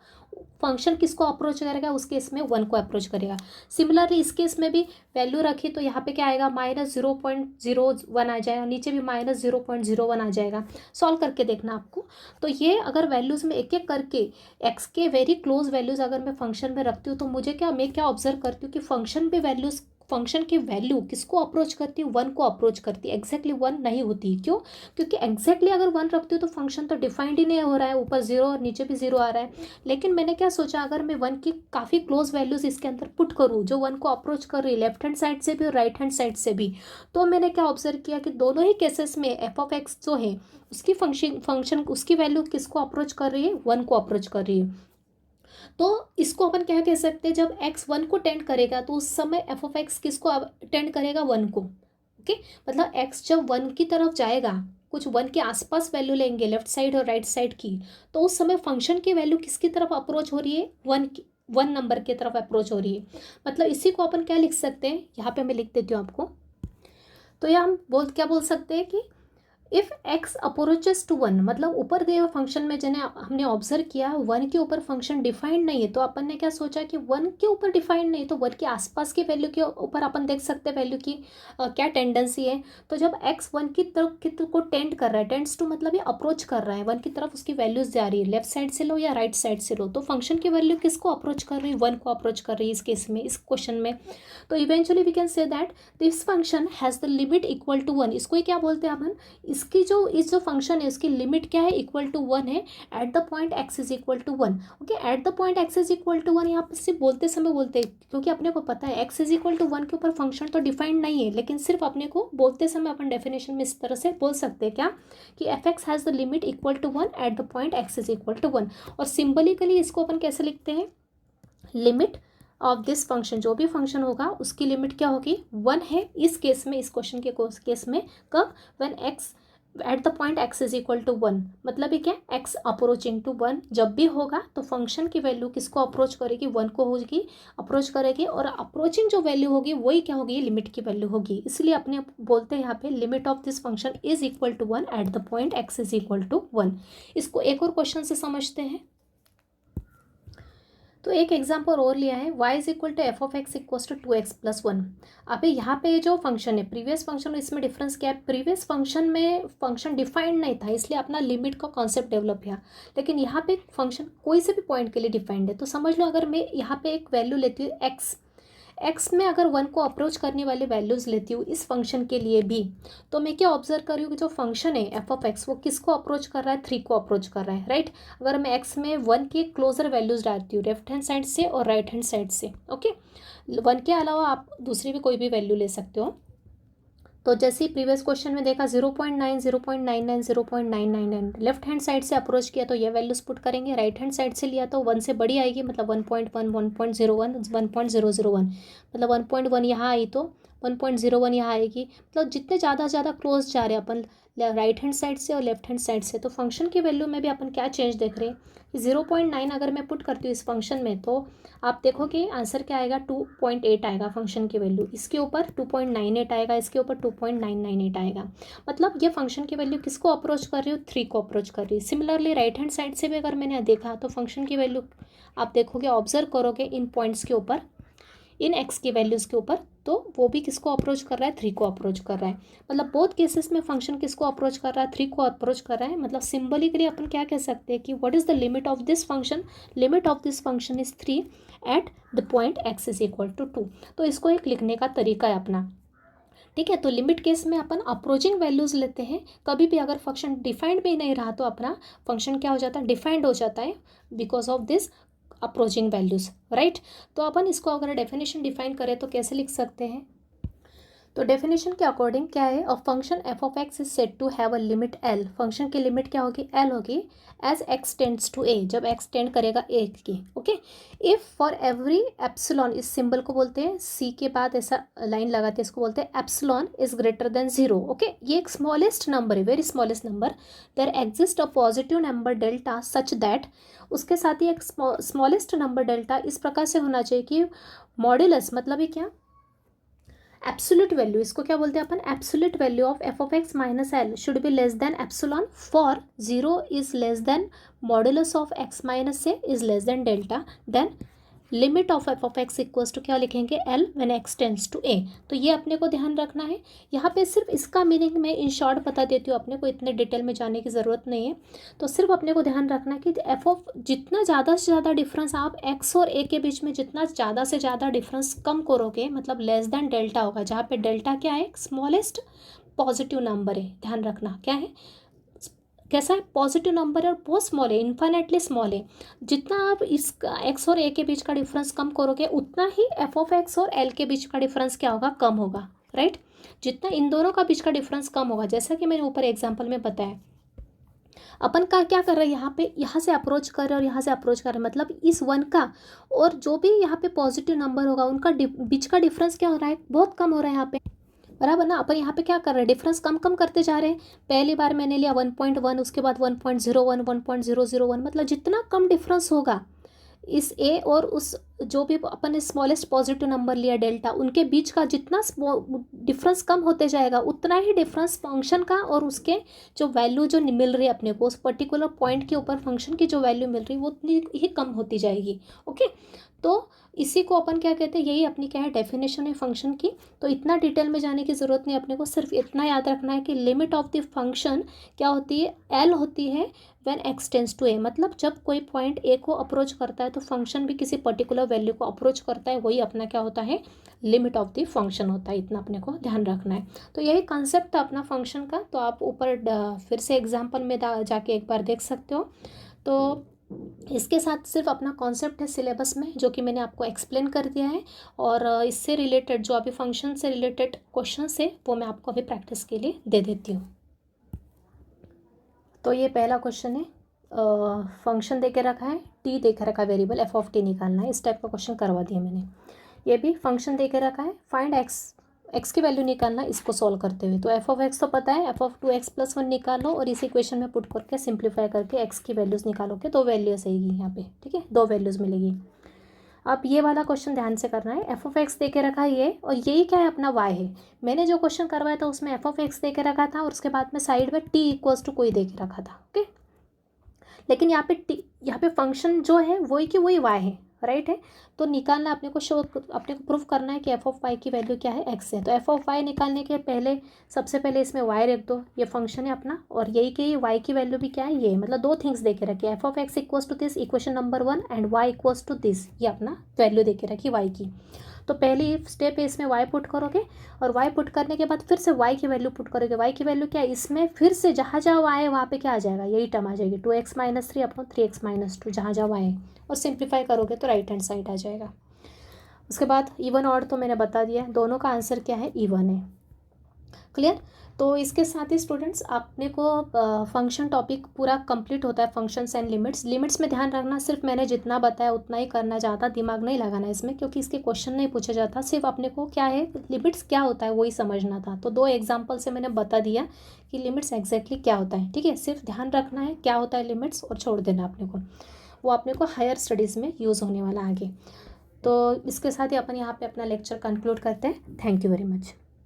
फंक्शन किसको अप्रोच करेगा, उस केस में 1 को अप्रोच करेगा। सिमिलरली इस केस में भी वैल्यू रखी, तो यहाँ पे क्या आएगा, -0.01 आ जाएगा, नीचे भी -0.01 आ जाएगा। सॉल्व करके देखना आपको। तो ये अगर वैल्यूज़ में एक एक करके x के वेरी क्लोज वैल्यूज़ अगर मैं फंक्शन में रखती हूँ, तो मुझे क्या, मैं क्या ऑब्जर्व करती हूँ कि फंक्शन पे वैल्यूज़, फंक्शन की वैल्यू किसको अप्रोच करती है, 1 को अप्रोच करती है, एग्जैक्टली 1 नहीं होती। क्यों? क्योंकि एग्जैक्टली अगर 1 रखती हूँ तो फंक्शन तो डिफाइंड ही नहीं हो रहा है, ऊपर 0 और नीचे भी 0 आ रहा है। लेकिन मैंने क्या सोचा, अगर मैं 1 की काफ़ी क्लोज वैल्यूज इसके अंदर पुट करूँ जो 1 को अप्रोच कर रही है लेफ्ट हैंड साइड से भी और राइट हैंड साइड से भी, तो मैंने क्या ऑब्जर्व किया कि दोनों ही केसेस में एफ ऑफ एक्स जो है उसकी फंक्शन उसकी वैल्यू किसको अप्रोच कर रही है, 1 को अप्रोच कर रही है। तो इसको अपन क्या कह सकते हैं, जब x 1 को टेंड करेगा तो उस समय एफ ऑफ एक्स किसको टेंड करेगा, 1 को। ओके, मतलब x जब 1 की तरफ जाएगा, कुछ 1 के आसपास वैल्यू लेंगे लेफ्ट साइड और राइट साइड की, तो उस समय फंक्शन की वैल्यू किसकी तरफ अप्रोच हो रही है, 1 नंबर की तरफ अप्रोच हो रही है। मतलब इसी को अपन क्या लिख सकते हैं, यहाँ पे मैं लिख देती हूँ आपको। तो यह हम क्या बोल सकते हैं कि इफ x अप्रोचेस टू 1, मतलब ऊपर दिए हुए फंक्शन में जिन्हें हमने ऑब्जर्व किया 1 के ऊपर फंक्शन डिफाइंड नहीं है, तो अपन ने क्या सोचा कि 1 के ऊपर डिफाइंड नहीं, तो 1 के आसपास की वैल्यू के ऊपर अपन देख सकते हैं वैल्यू की क्या टेंडेंसी है। तो जब x 1 की तरफ को टेंड कर रहा है, टेंड्स टू मतलब ये अप्रोच कर रहा है 1 की तरफ, उसकी वैल्यूज जा रही है, लेफ्ट साइड से लो या राइट साइड से लो, तो फंक्शन की वैल्यू किसको अप्रोच कर रही है, 1 को अप्रोच कर रही है इस केस में, इस क्वेश्चन में। तो eventually we can say that this function has the limit equal to 1। इसको क्या बोलते हैं अपन, इसकी जो फंक्शन है उसकी लिमिट क्या है, इक्वल टू 1 है at the point x is equal to 1। Okay, at the point x is equal to 1 यहाँ पर सिर्फ बोलते समय बोलते हैं, क्योंकि अपने को पता है x इज इक्वल टू 1 के ऊपर फंक्शन तो डिफाइंड नहीं है, लेकिन सिर्फ अपने को बोलते समय अपन डेफिनेशन में इस तरह से बोल सकते हैं क्या, कि f x has the limit equal to 1 at the point x is equal to 1। और सिम्बलिकली इसको अपन कैसे लिखते हैं, लिमिट ऑफ दिस फंक्शन, जो भी फंक्शन होगा उसकी लिमिट क्या होगी, 1 है इस केस में, इस क्वेश्चन के केस में। कब, when x at the point x is equal to 1, मतलब ये क्या, x अप्रोचिंग टू 1 जब भी होगा तो फंक्शन की वैल्यू किसको अप्रोच करेगी, 1 को होगी, अप्रोच करेगी, और अप्रोचिंग जो वैल्यू होगी वही क्या होगी, लिमिट की वैल्यू होगी। इसलिए अपने बोलते हैं यहाँ पे limit of this function is equal to 1 at the point x is equal to 1। इसको एक और क्वेश्चन से समझते हैं। तो एक एग्जाम्पल और लिया है, y is equal to f of x equals to 2x plus 1। अभी यहाँ पे जो फंक्शन है, प्रीवियस फंक्शन इसमें डिफरेंस क्या है, प्रीवियस फंक्शन में फंक्शन डिफाइंड नहीं था, इसलिए अपना लिमिट का कॉन्सेप्ट डेवलप किया। लेकिन यहाँ पे फंक्शन कोई से भी पॉइंट के लिए डिफाइंड है। तो समझ लो, अगर मैं यहाँ पे एक वैल्यू लेती हूँ x में अगर 1 को अप्रोच करने वाली वैल्यूज़ लेती हूँ इस फंक्शन के लिए भी, तो मैं क्या ऑब्जर्व कर रही हूँ कि जो फंक्शन है एफ ऑफ एक्स वो किसको अप्रोच कर रहा है, 3 को अप्रोच कर रहा है, राइट। अगर मैं x में 1 के क्लोजर वैल्यूज़ डालती हूँ लेफ्ट हैंड साइड से और राइट हैंड साइड से, ओके, 1 के अलावा आप दूसरी भी कोई भी वैल्यू ले सकते हो। तो जैसे ही प्रीवियस क्वेश्चन में देखा 0.9, 0.99, 0.999 लेफ्ट हैंड साइड से अप्रोच किया तो ये वैल्यूज पुट करेंगे, राइट हैंड साइड से लिया तो 1 से बड़ी आएगी, मतलब 1.1, 1.01, 1.001, मतलब 1.1 यहाँ आई तो 1.01 यहाँ आएगी। मतलब जितने ज़्यादा क्लोज जा रहे हैं अपन राइट हैंड साइड से और लेफ्ट हैंड साइड से, तो फंक्शन की वैल्यू में भी अपन क्या चेंज देख रहे हैं, 0.9 अगर मैं पुट करती हूँ इस फंक्शन में तो आप देखोगे आंसर क्या आएगा, 2.8 आएगा फंक्शन की वैल्यू, इसके ऊपर 2.98 आएगा, इसके ऊपर 2.998 आएगा। मतलब ये फंक्शन की वैल्यू किसको अप्रोच कर रही हो, 3 को अप्रोच कर रही है। सिमिलरली राइट हैंड साइड से भी अगर मैंने देखा तो फंक्शन की वैल्यू आप देखोगे, ऑब्जर्व करोगे इन पॉइंट्स के ऊपर, इन x की वैल्यूज़ के ऊपर, तो वो भी किसको अप्रोच कर रहा है, 3 को अप्रोच कर रहा है। मतलब बोथ केसेस में फंक्शन किसको अप्रोच कर रहा है, 3 को अप्रोच कर रहा है। मतलब सिंबलिकली अपन क्या कह सकते हैं कि what is the limit of this function, limit of this function is 3 at the point x is equal to 2। तो इसको एक लिखने का तरीका है अपना, ठीक है। तो लिमिट केस में अपन अप्रोचिंग वैल्यूज़ लेते हैं, कभी भी अगर फंक्शन डिफाइंड भी नहीं रहा तो अपना फंक्शन क्या हो जाता है, डिफाइंड हो जाता है because of this approaching values, right. तो अपन इसको अगर डेफिनेशन डिफाइन करें तो कैसे लिख सकते हैं, तो डेफिनेशन के अकॉर्डिंग क्या है, a function f of x is said to have a limit L, function की लिमिट क्या होगी, एल होगी, as x tends to a, जब एक्स टेंड करेगा ए की, okay. If for every epsilon, इस सिंबल को बोलते हैं सी के बाद ऐसा लाइन लगाते हैं, इसको बोलते हैं epsilon is greater than 0, okay. ये एक स्मॉलेस्ट नंबर है, very smallest number, there exist a positive number delta such that, उसके साथ ही एक स्मॉलेस्ट नंबर डेल्टा इस प्रकार से होना चाहिए कि मॉड्यूलस, मतलब ये क्या, एब्सोल्यूट वैल्यू, इसको क्या बोलते हैं अपन, absolute value of f of x minus l should be less than epsilon for 0 is less than modulus of x minus a is less than delta, then limit of f of x equals to क्या लिखेंगे, l when x tends to a. तो ये अपने को ध्यान रखना है। यहाँ पे सिर्फ इसका मीनिंग मैं इन शॉर्ट बता देती हूँ, अपने को इतने डिटेल में जाने की ज़रूरत नहीं है। तो सिर्फ अपने को ध्यान रखना है कि एफ ऑफ जितना ज़्यादा से ज़्यादा डिफरेंस आप एक्स और ए के बीच में जितना ज़्यादा से ज़्यादा डिफरेंस कम करोगे, मतलब लेस देन डेल्टा होगा, जहाँ पे डेल्टा क्या है, स्मॉलेस्ट पॉजिटिव नंबर है। ध्यान रखना क्या है, कैसा है, पॉजिटिव नंबर है और बहुत स्मॉल है, इन्फाइनेटली स्मॉल है। जितना आप इस एक्स और ए के बीच का डिफरेंस कम करोगे उतना ही एफ ऑफ एक्स और एल के बीच का डिफरेंस क्या होगा, कम होगा, राइट। जितना इन दोनों का बीच का डिफरेंस कम होगा, जैसा कि मैंने ऊपर एग्जाम्पल में बताया, अपन का क्या कर रहे हैं, यहाँ पे यहाँ से अप्रोच कर रहे हैं और यहाँ से अप्रोच कर रहे हैं, मतलब इस वन का और जो भी यहाँ पे पॉजिटिव नंबर होगा उनका बीच का डिफरेंस क्या हो रहा है, बहुत कम हो रहा है यहाँ पे, बराबर ना। अपन यहाँ पे क्या कर रहे हैं, डिफरेंस कम कम करते जा रहे हैं। पहली बार मैंने लिया 1.1, उसके बाद 1.01, 1.001, मतलब जितना कम डिफरेंस होगा इस ए और उस जो भी अपन ने स्मॉलेस्ट पॉजिटिव नंबर लिया डेल्टा, उनके बीच का जितना डिफरेंस कम होते जाएगा उतना ही डिफरेंस फंक्शन का और उसके जो वैल्यू जो मिल रही है अपने को उस पर्टिकुलर पॉइंट के ऊपर फंक्शन की जो वैल्यू मिल रही है वो उतनी ही कम होती जाएगी। ओके, तो इसी को अपन क्या कहते हैं, यही अपनी क्या है, डेफिनेशन है फंक्शन की। तो इतना डिटेल में जाने की ज़रूरत नहीं, अपने को सिर्फ इतना याद रखना है कि लिमिट ऑफ द फंक्शन क्या होती है, एल होती है व्हेन एक्स टेंड्स टू ए, मतलब जब कोई पॉइंट ए को अप्रोच करता है तो फंक्शन भी किसी पर्टिकुलर वैल्यू को अप्रोच करता है, वही अपना क्या होता है, लिमिट ऑफ द फंक्शन होता है। इतना अपने को ध्यान रखना है। तो यही कॉन्सेप्ट था अपना फंक्शन का। तो आप ऊपर फिर से एग्जाम्पल में जाके एक बार देख सकते हो। तो इसके साथ सिर्फ अपना कॉन्सेप्ट है सिलेबस में जो कि मैंने आपको एक्सप्लेन कर दिया है, और इससे रिलेटेड जो अभी फंक्शन से रिलेटेड क्वेश्चंस है वो मैं आपको अभी प्रैक्टिस के लिए दे देती हूँ। तो ये पहला क्वेश्चन है, फंक्शन दे के रखा है, टी दे के रखा है, वेरिएबल एफ ऑफ टी निकालना है। इस टाइप का क्वेश्चन करवा दिया मैंने। ये भी फंक्शन दे के रखा है, फाइंड एक्स की वैल्यू निकालना, इसको सॉल्व करते हुए। तो एफ ऑफ एक्स तो पता है, एफ ऑफ 2x+1 निकालो और इस इक्वेशन में पुट करके सिंप्लीफाई करके एक्स की वैल्यूज़ निकालोगे, दो वैल्यूज़ आएगी यहाँ पे, ठीक है, दो वैल्यूज़ मिलेगी। अब ये वाला क्वेश्चन ध्यान से करना है, एफ ऑफ एक्स दे के रखा है ये, और यही क्या है, अपना वाई है। मैंने जो क्वेश्चन करवाया था उसमें एफ ऑफ एक्स दे के रखा था और उसके बाद में साइड में टी इक्वल्स टू कोई दे के रखा था। ओके, लेकिन यहाँ पे फंक्शन जो है वही की वही वाई है, राइट है। तो निकालना अपने को प्रूफ करना है कि एफ ऑफ वाई की वैल्यू क्या है, एक्स है। तो एफ ऑफ वाई निकालने के पहले सबसे पहले इसमें वाई रख दो, ये फंक्शन है अपना, और यही कि वाई की वैल्यू भी क्या है, ये मतलब दो थिंग्स दे के रखी, f of x equals to this, equation number 1, and y equals to this, ये अपना वैल्यू दे के रखी वाई की। तो पहली स्टेप है, इसमें y पुट करोगे और y पुट करने के बाद फिर से y की वैल्यू पुट करोगे। y की वैल्यू क्या है, इसमें फिर से जहाँ जहाँ y है वहाँ पे क्या आ जाएगा, यही टर्म आ जाएगी, 2x-3 अपॉन 3x-2, जहाँ जहाँ y है, और सिंप्लीफाई करोगे तो राइट हैंड साइड आ जाएगा। उसके बाद इवन ऑड तो मैंने बता दिया, दोनों का आंसर क्या है, इवन है। क्लियर। तो इसके साथ ही स्टूडेंट्स आपने को फंक्शन टॉपिक पूरा कंप्लीट होता है, फंक्शंस एंड लिमिट्स में ध्यान रखना, सिर्फ मैंने जितना बताया उतना ही करना, ज़्यादा दिमाग नहीं लगाना इसमें, क्योंकि इसके क्वेश्चन नहीं पूछा जाता, सिर्फ अपने को क्या है, लिमिट्स क्या होता है वही समझना था। तो दो एग्जाम्पल से मैंने बता दिया कि लिमिट्स एग्जैक्टली क्या होता है, ठीक है। सिर्फ ध्यान रखना है क्या होता है लिमिट्स, और छोड़ देना अपने को, वो अपने को हायर स्टडीज़ में यूज़ होने वाला आगे। तो इसके साथ ही अपन यहाँ पे अपना लेक्चर कंक्लूड करते हैं। Thank you very much.